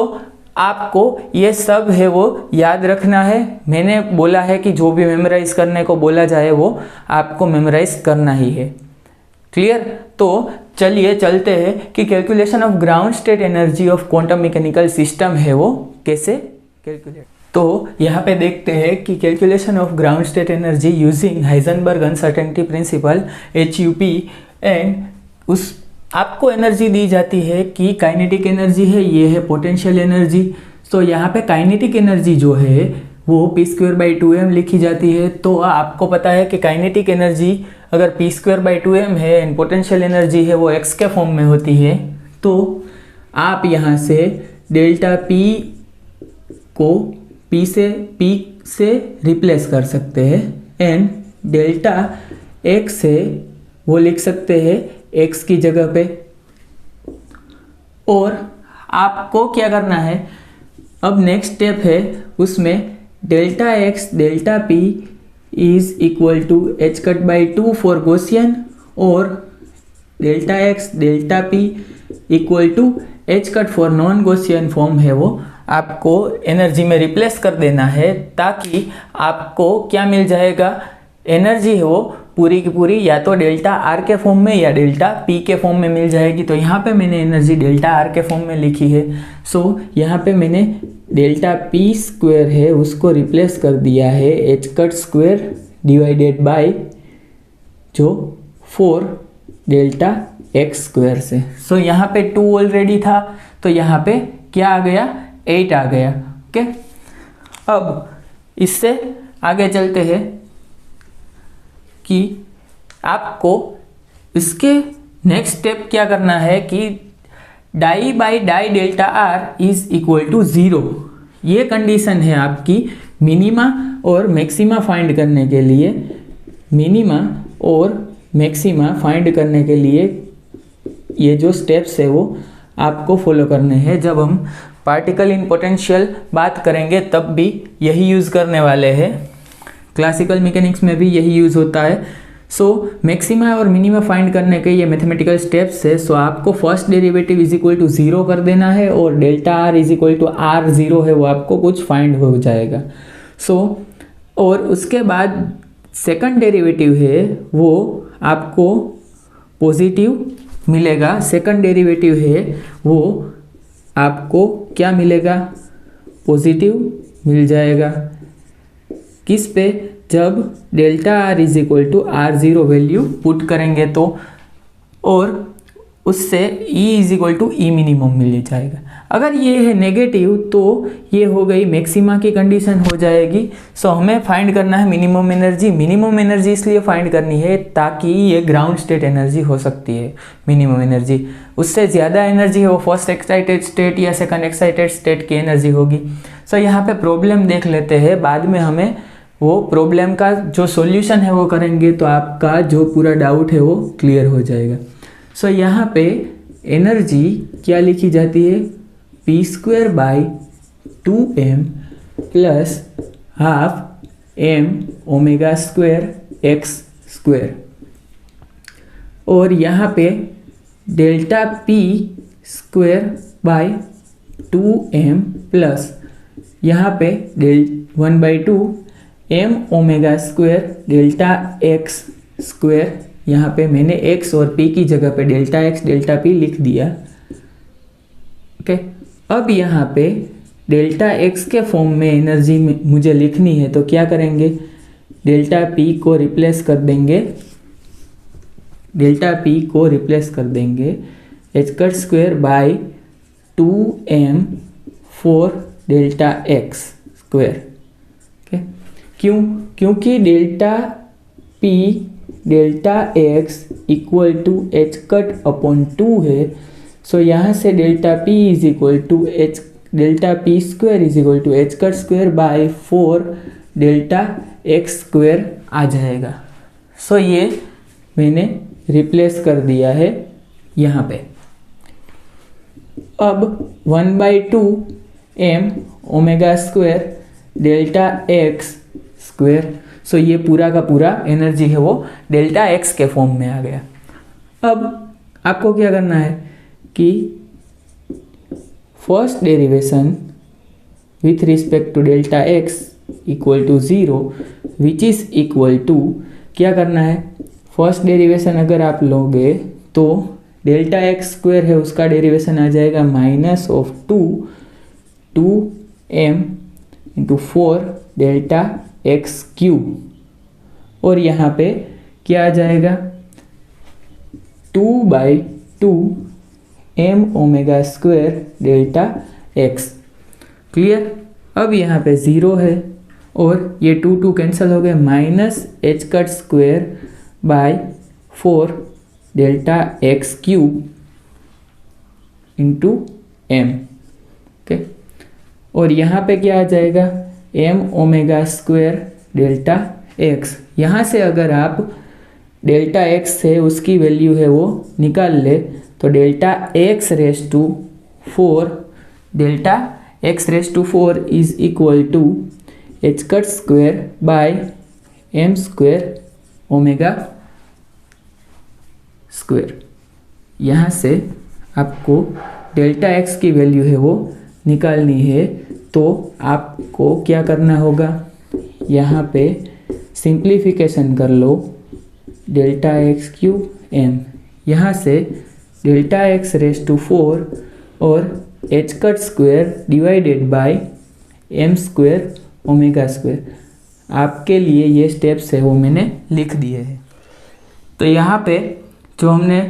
Speaker 1: आपको ये सब है वो याद रखना है। मैंने बोला है कि जो भी मेमोराइज करने को बोला जाए वो आपको मेमोराइज करना ही है। क्लियर, तो चलिए चलते हैं कि calculation of ground state energy of quantum mechanical system है वो कैसे कैलकुलेट। तो यहाँ पे देखते हैं कि calculation of ground state energy using Heisenberg uncertainty principle HUP, and उस आपको एनर्जी दी जाती है कि काइनेटिक एनर्जी है, ये है पोटेंशियल एनर्जी। तो यहाँ पे काइनेटिक एनर्जी जो है वो p²/2m लिखी जाती है। तो आपको पता है कि काइनेटिक एनर्जी अगर p²/2m है एंड पोटेंशियल एनर्जी है वो x के फॉर्म में होती है, तो आप यहाँ से डेल्टा p को p से रिप्लेस कर सकते हैं, एंड डेल्टा x है वो लिख सकते हैं x की जगह पे। और आपको क्या करना है, अब नेक्स्ट स्टेप है उसमें delta x delta p is equal to h cut by 2 for Gaussian, और delta x delta p equal to h cut for non Gaussian form है वो आपको एनर्जी में रिप्लेस कर देना है, ताकि आपको क्या मिल जाएगा, एनर्जी है वो पूरी की पूरी या तो डेल्टा आर के फॉर्म में या डेल्टा पी के फॉर्म में मिल जाएगी। तो यहाँ पे मैंने एनर्जी डेल्टा आर के फॉर्म में लिखी है। सो यहाँ पे मैंने डेल्टा पी स्क्वायर है उसको रिप्लेस कर दिया है H cut square divided bye जो 4 डेल्टा एक्स स्क्वायर से। सो यहाँ पे 2 ऑलरेडी था, तो यहाँ पे क्या आ गया, 8 आ गया। ओके, अब इससे आगे चलते हैं कि आपको इसके नेक्स्ट स्टेप क्या करना है कि d by d delta r is equal to 0। ये कंडीशन है आपकी मिनिमा और मैक्सिमा फाइंड करने के लिए, मिनिमा और मैक्सिमा फाइंड करने के लिए ये जो स्टेप्स है वो आपको फॉलो करने हैं। जब हम पार्टिकल इन पोटेंशियल बात करेंगे तब भी यही यूज़ करने वाले हैं, क्लासिकल मैकेनिक्स में भी यही यूज़ होता है। सो मैक्सिमा और मिनिमा फाइंड करने के ये मैथमेटिकल स्टेप्स है। सो आपको first derivative is equal to 0 कर देना है और delta r is equal to r 0 है वो आपको कुछ फाइंड हो जाएगा। सो और उसके बाद सेकंड डेरिवेटिव है वो आपको पॉजिटिव मिलेगा। सेकंड डेरिवेटिव है वो आपको क्या मिलेगा, पॉजिटिव मिल जाएगा। किस पे, जब delta r is equal to r 0 value put करेंगे तो, और उससे E is equal to e minimum मिल जाएगा। अगर ये है नेगेटिव तो ये हो गई मैक्सिमा की कंडीशन हो जाएगी। सो हमें फाइंड करना है मिनिमम एनर्जी। मिनिमम एनर्जी इसलिए फाइंड करनी है ताकि ये ग्राउंड स्टेट एनर्जी हो सकती है मिनिमम एनर्जी। उससे ज़्यादा एनर्जी है वो फर्स्ट एक्साइटेड स्टेट या सेकंड एक्साइटेड स्टेट की एनर्जी होगी। सो यहाँ पे प्रॉब्लम देख लेते हैं, बाद में हमें वो प्रॉब्लम का जो सॉल्यूशन है वो करेंगे तो आपका जो पूरा डाउट है वो क्लियर हो जाएगा। सो यहाँ पे एनर्जी क्या लिखी जाती है, p² by 2m plus half m omega square x square, और यहाँ पे delta p² by 2m plus यहाँ पे 1/2 m omega square delta x square. यहाँ पे मैंने x और p की जगह पे डेल्टा x डेल्टा p लिख दिया। ओके, अब यहाँ पे डेल्टा x के फॉर्म में एनर्जी मुझे लिखनी है तो क्या करेंगे, डेल्टा p को रिप्लेस कर देंगे, डेल्टा p को रिप्लेस कर देंगे h² by 2m for delta x square. Okay, क्योंकि delta p delta x equal to h/2 है। सो यहाँ से delta p is equal to delta p² is equal to h² by 4 delta x square आ जाएगा। सो ये मैंने रिप्लेस कर दिया है यहाँ पे। अब 1/2 m omega square delta x square. So ये पूरा का पूरा एनर्जी है वो डेल्टा x के फॉर्म में आ गया। अब आपको क्या करना है कि first derivation with respect to delta x equal to 0 which is equal to, क्या करना है, फर्स्ट डेरिवेशन अगर आप लोगे तो डेल्टा x स्क्वायर है उसका डेरिवेशन आ जाएगा -2m into 4 delta x cube, और यहाँ पे क्या आ जाएगा 2/2 m omega square delta x। Clear. अब यहाँ पे 0 है और ये 2 कैंसिल हो गए, -h² by 4 delta x cube into m। Okay, और यहाँ पे क्या आ जाएगा m omega square delta x। यहाँ से अगर आप डेल्टा x है उसकी वैल्यू है वो निकाल ले तो delta x raise to 4 delta x raise to 4 is equal to h² by m square omega square. यहाँ से आपको डेल्टा x की वैल्यू है वो निकालनी है तो आपको क्या करना होगा, यहाँ पे सिंप्लीफिकेशन कर लो, डेल्टा x क्यूब m, यहाँ से डेल्टा x रेस टू 4 और h² divided by m square omega square. आपके लिए ये स्टेप्स है वो मैंने लिख दिए हैं। तो यहाँ पे जो हमने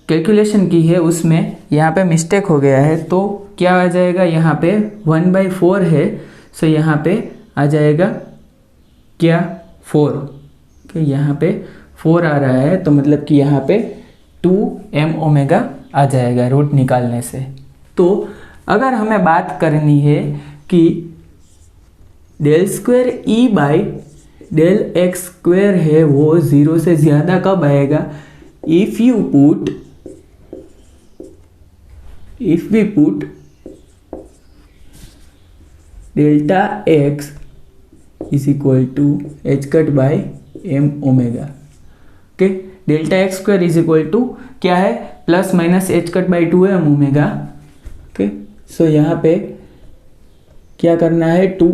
Speaker 1: कैलकुलेशन की है उसमें यहाँ पे मिस्टेक हो गया है, तो क्या आ जाएगा, यहाँ पे 1/4 है। सो यहाँ पे आ जाएगा क्या 4, कि यहाँ पे 4 आ रहा है तो मतलब कि यहाँ पे 2m ओमेगा आ जाएगा रूट निकालने से। तो अगर हमें बात करनी है कि del square e by del x square है वो 0 से ज़्यादा कब आएगा? If we put delta x is equal to h cut by m omega. Okay, delta x square is equal to क्या है? Plus minus H cut by 2 m omega. Okay, so यहाँ पे क्या करना है? 2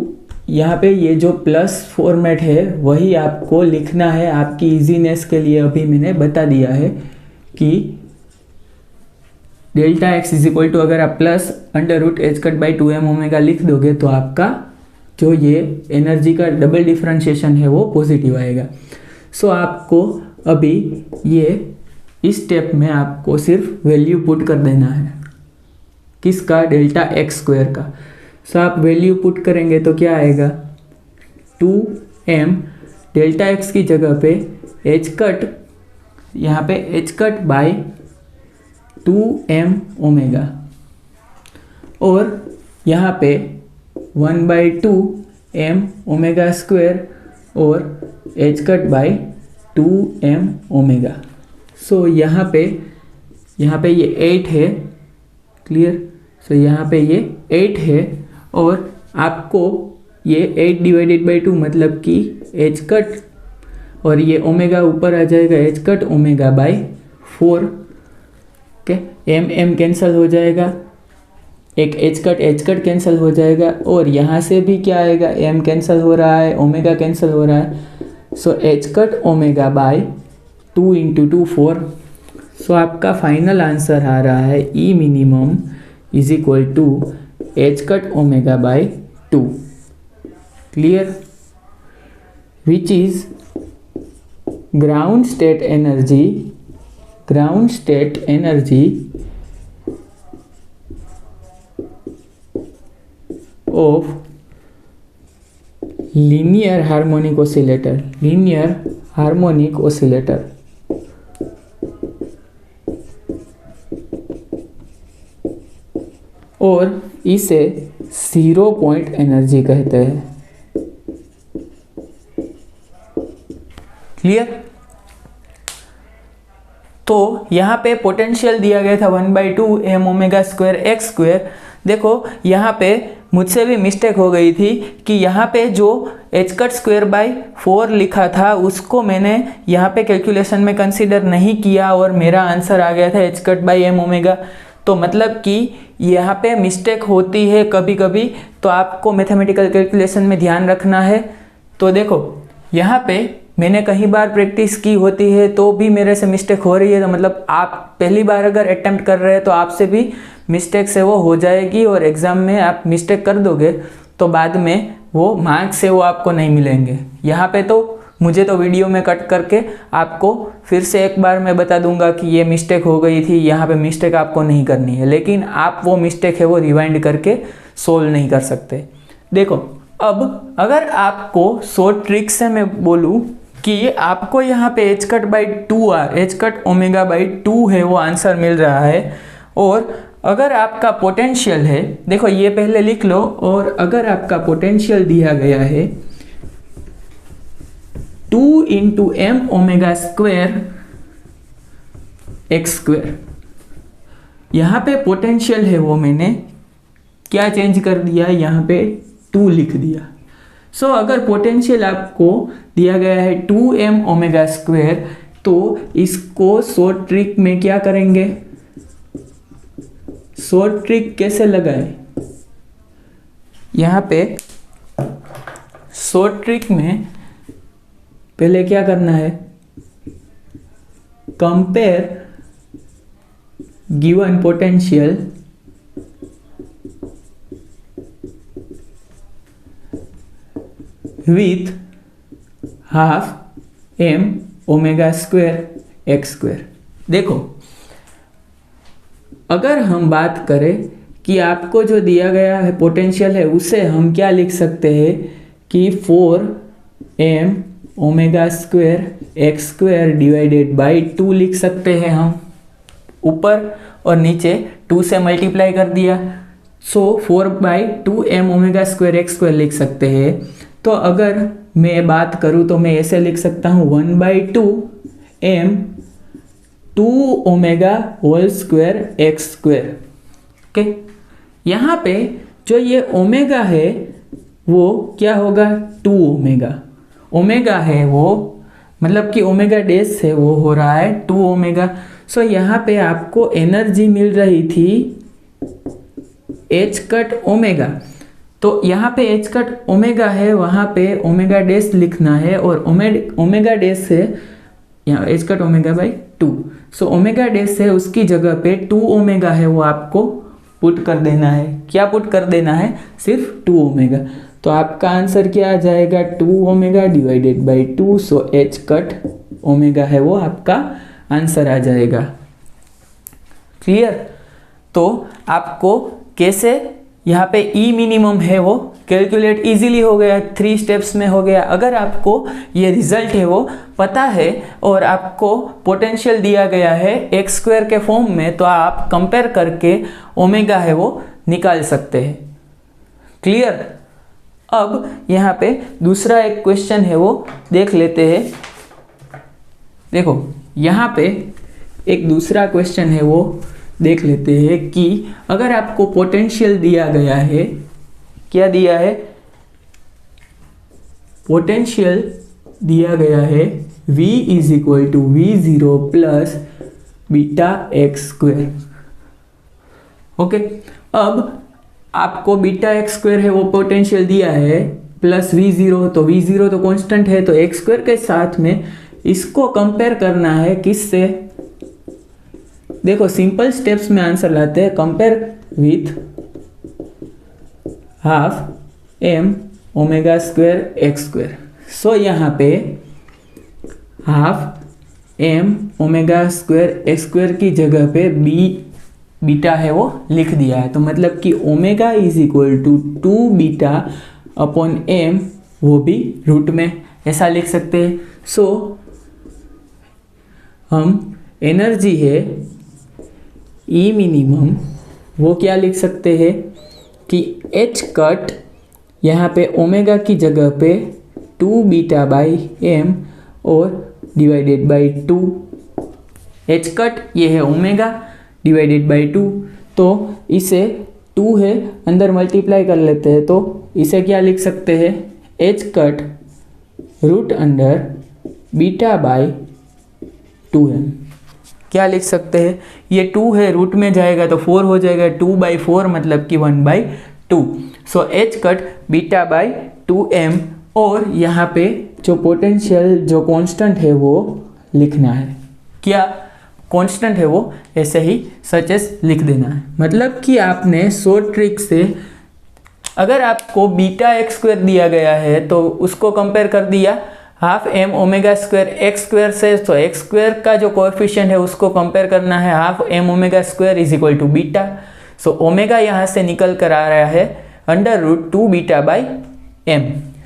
Speaker 1: यहाँ पे ये जो प्लस फॉर्मेट है वही आपको लिखना है। आपकी इजीनेस के लिए अभी मैंने बता दिया है कि delta x is equal to अगर आप plus under root h cut by 2 m omega लिख दोगे तो आपका जो ये एनर्जी का डबल डिफ्रेंशिएशन है वो पॉजिटिव आएगा। सो आपको अभी ये इस स्टेप में आपको सिर्फ वैल्यू पुट कर देना है। किसका? डेल्टा एक्स स्क्वायर का। सो आप वैल्यू पुट करेंगे तो क्या आएगा? 2m डेल्टा एक्स की जगह पे एच कट, यहाँ पे H cut by 2m omega, और यहाँ पे 1/2m ओमेगा स्क्वायर और h cut by 2m omega. So यहाँ पे ये 8 है, क्लियर? सो यहाँ पे ये 8 है और आपको ये 8 डिवाइडेड बाई 2 मतलब कि एच कट, और ये ओमेगा ऊपर आ जाएगा h cut omega by 4। Okay, m cancel हो जाएगा, एक एच कट कैंसिल हो जाएगा, और यहाँ से भी क्या आएगा? एम कैंसिल हो रहा है, ओमेगा कैंसिल हो रहा है। So h cut omega by 2 into 2 4। So आपका फाइनल आंसर आ रहा है e minimum is equal to h cut omega by 2, clear? Which is ground state energy of linear harmonic oscillator। और इसे 0 पॉइंट एनर्जी कहते हैं, क्लियर? तो यहाँ पे पोटेंशियल दिया गया था 1/2 m omega square x square. देखो यहाँ पे मुझसे भी मिस्टेक हो गई थी कि यहाँ पे जो एच कट स्क्वायर बाई 4 लिखा था उसको मैंने यहाँ पे कैलकुलेशन में कंसीडर नहीं किया और मेरा आंसर आ गया था h cut by m omega. तो मतलब कि यहाँ पे मिस्टेक होती है कभी कभी, तो आपको मैथमेटिकल कैलकुलेशन में ध्यान रखना है। तो देखो यहाँ पे मैंने कई बार प्रैक्टिस की होती है तो भी मेरे से मिस्टेक हो रही है, तो मतलब आप पहली बार अगर अटेम्प्ट कर रहे हैं तो आपसे भी मिस्टेक से वो हो जाएगी, और एग्ज़ाम में आप मिस्टेक कर दोगे तो बाद में वो मार्क्स से वो आपको नहीं मिलेंगे। यहाँ पे तो मुझे तो वीडियो में कट करके आपको फिर से एक बार मैं बता दूंगा कि ये मिस्टेक हो गई थी, यहाँ पे मिस्टेक आपको नहीं करनी है, लेकिन आप वो मिस्टेक है वो रिवाइंड करके सोल्व नहीं कर सकते। देखो अब अगर आपको शॉर्ट ट्रिक से मैं बोलूँ कि आपको यहाँ पे H cut by 2r H cut omega by 2 है वो आंसर मिल रहा है, और अगर आपका पोटेंशियल है, देखो ये पहले लिख लो, और अगर आपका पोटेंशियल दिया गया है 2 into m omega square x square, यहाँ पे पोटेंशियल है वो मैंने क्या चेंज कर दिया, यहाँ पे 2 लिख दिया। सो अगर पोटेंशियल आपको दिया गया है 2m ओमेगा स्क्वायर, तो इसको शॉर्ट ट्रिक में क्या करेंगे? शॉर्ट ट्रिक कैसे लगाए? यहाँ पे शॉर्ट ट्रिक में पहले क्या करना है? Compare given potential with half m omega square x square. देखो अगर हम बात करें कि आपको जो दिया गया है पोटेंशियल है उसे हम क्या लिख सकते हैं कि 4m omega square x square divided by 2 लिख सकते हैं हम। ऊपर और नीचे 2 से मल्टीप्लाई कर दिया सो 4/2m⍵²x² लिख सकते हैं। तो अगर मैं बात करूँ तो मैं ऐसे लिख सकता हूँ 1/2m 2ω² ओके। यहाँ पे जो ये ओमेगा है वो क्या होगा 2ω। ओमेगा है वो मतलब कि ओमेगा डैश है वो हो रहा है 2ω। सो यहाँ पे आपको एनर्जी मिल रही थी h⁻ω। तो यहाँ पे h⁻ω है, वहाँ पे ओमेगा डैश लिखना है और ओमेगा डैश है यहाँ h⁻ω/2। सो ओमेगा डैश है उसकी जगह पे 2ω है वो आपको पुट कर देना है। क्या पुट कर देना है? सिर्फ 2ω। तो आपका आंसर क्या आ जाएगा 2ω/2। सो h⁻ω है वो आपका आंसर आ जाएगा। क्लियर? तो आपको कैसे यहाँ पे ई मिनिमम है वो कैलकुलेट इजीली हो गया, 3 स्टेप्स में हो गया। अगर आपको ये रिजल्ट है वो पता है और आपको पोटेंशियल दिया गया है x² के फॉर्म में, तो आप कंपेयर करके ओमेगा है वो निकाल सकते हैं। क्लियर? अब यहाँ पे दूसरा एक क्वेश्चन है वो देख लेते हैं। देखो यहाँ पे एक दूसरा क्वेश्चन है वो देख लेते हैं कि अगर आपको पोटेंशियल दिया गया है, क्या दिया है? पोटेंशियल दिया गया है V = V0 + βx²। ओके, अब आपको βx² है वो पोटेंशियल दिया है प्लस V0, तो V0 तो कांस्टेंट है, तो x² के साथ में इसको कंपेयर करना है किससे? देखो सिंपल स्टेप्स में आंसर लाते हैं। Compare with ½m⍵²x²। सो यहाँ पे ½m⍵²x² की जगह पे बीटा है वो लिख दिया है। तो मतलब कि ओमेगा = 2β/m, वो भी रूट में ऐसा लिख सकते हैं। सो हम एनर्जी है ई मिनिमम वो क्या लिख सकते हैं कि h⁻, यहाँ पे ओमेगा की जगह पे 2β/m और /2। h⁻ ये है ओमेगा /2, तो इसे 2 है अंदर मल्टीप्लाई कर लेते हैं, तो इसे क्या लिख सकते हैं? h⁻√β/2m। क्या लिख सकते हैं? ये 2 है रूट में जाएगा तो 4 हो जाएगा, 2/4 मतलब कि 1/2। सो h⁻β/2m और यहाँ पे जो पोटेंशियल जो कांस्टेंट है वो लिखना है। क्या कांस्टेंट है वो ऐसे ही सच एस लिख देना है। मतलब कि आपने शॉर्ट ट्रिक से अगर आपको βx² दिया गया है तो उसको कंपेयर कर दिया ½m⍵²x² से, तो x² का जो कोएफिशिएंट है उसको कंपेयर करना है ½ m⍵² = बीटा। सो ओमेगा यहाँ से निकल कर आ रहा है √2β/m।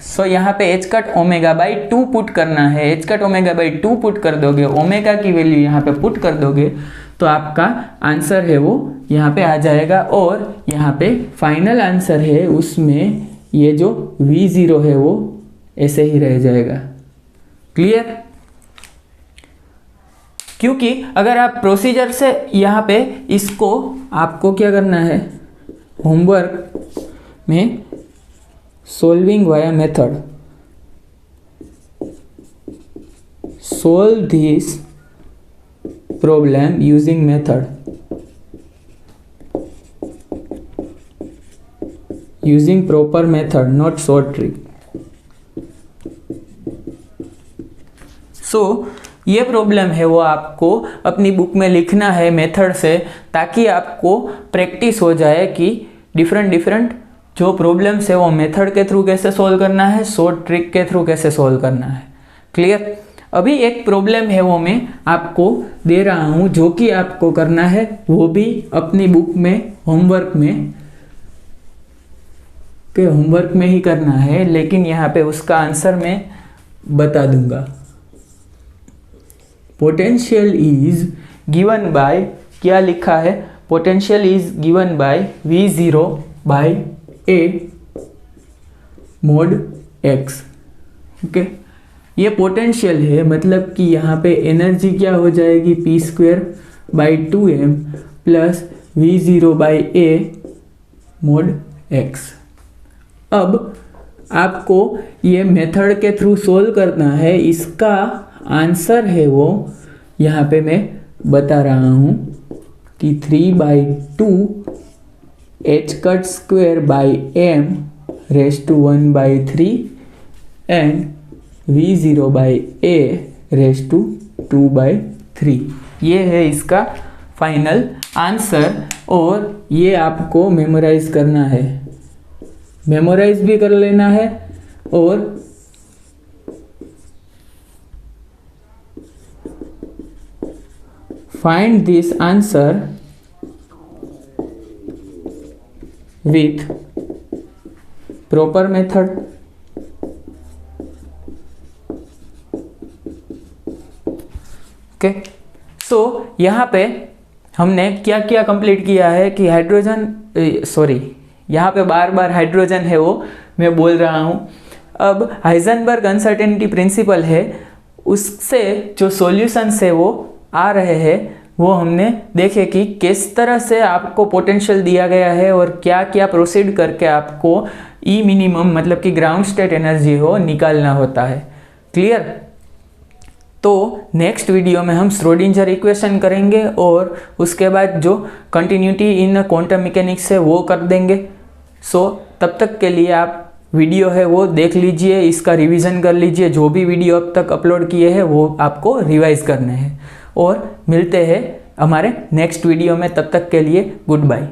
Speaker 1: सो यहाँ पे h⁻ω/2 पुट करना है। h⁻ω/2 पुट कर दोगे, ओमेगा की वैल्यू यहाँ पे पुट कर दोगे, तो आपका आंसर है वो यहाँ पे आ जाएगा। और यहाँ पे फाइनल आंसर है उसमें ये जो V0 है वो ऐसे ही रह जाएगा। क्लियर? क्योंकि अगर आप प्रोसीजर से यहाँ पे इसको आपको क्या करना है, होमवर्क में solving via method, solve this problem using method, using proper method, not short trick। सो ये प्रॉब्लम है वो आपको अपनी बुक में लिखना है मेथड से, ताकि आपको प्रैक्टिस हो जाए कि डिफरेंट जो प्रॉब्लम्स है वो मेथड के थ्रू कैसे सॉल्व करना है, शॉर्ट ट्रिक के थ्रू कैसे सॉल्व करना है। क्लियर? अभी एक प्रॉब्लम है वो मैं आपको दे रहा हूँ जो कि आपको करना है, वो भी अपनी बुक में होमवर्क में ही करना है, लेकिन यहाँ पे उसका आंसर मैं बता दूंगा। पोटेंशियल इज गिवन बाय, क्या लिखा है? Potential is given by V0 by A mod x। Okay, ये पोटेंशियल है, मतलब कि यहाँ पे एनर्जी क्या हो जाएगी, p² by 2m plus V0 by A mod x। अब आपको ये मेथड के थ्रू सोल्व करना है। इसका आंसर है वो यहाँ पे मैं बता रहा हूँ कि 3/2 h cut square by m raise to 1/3 and V0 by A raise to 2/3। ये है इसका फाइनल आंसर और ये आपको मेमोराइज करना है, मेमोराइज भी कर लेना है और find this answer with proper method. Okay, so यहाँ पे हमने क्या क्या कंप्लीट किया है कि हाइड्रोजन, यहाँ पे बार बार हाइड्रोजन है वो मैं बोल रहा हूँ। अब हाइजेनबर्ग अनसर्टेनिटी प्रिंसिपल है, उससे जो सॉल्यूशंस है वो आ रहे हैं, वो हमने देखे कि किस तरह से आपको पोटेंशियल दिया गया है और क्या क्या प्रोसीड करके आपको ई मिनिमम मतलब कि ग्राउंड स्टेट एनर्जी हो निकालना होता है। क्लियर? तो नेक्स्ट वीडियो में हम श्रोडिंजर इक्वेशन करेंगे और उसके बाद जो कंटिन्यूटी इन क्वांटम मैकेनिक्स है वो कर देंगे। सो तब तक के लिए आप वीडियो है वो देख लीजिए, इसका रिवीजन कर लीजिए, जो भी वीडियो अब तक अपलोड किए हैं वो आपको रिवाइज करने हैं और मिलते हैं हमारे नेक्स्ट वीडियो में। तब तक के लिए गुड बाय।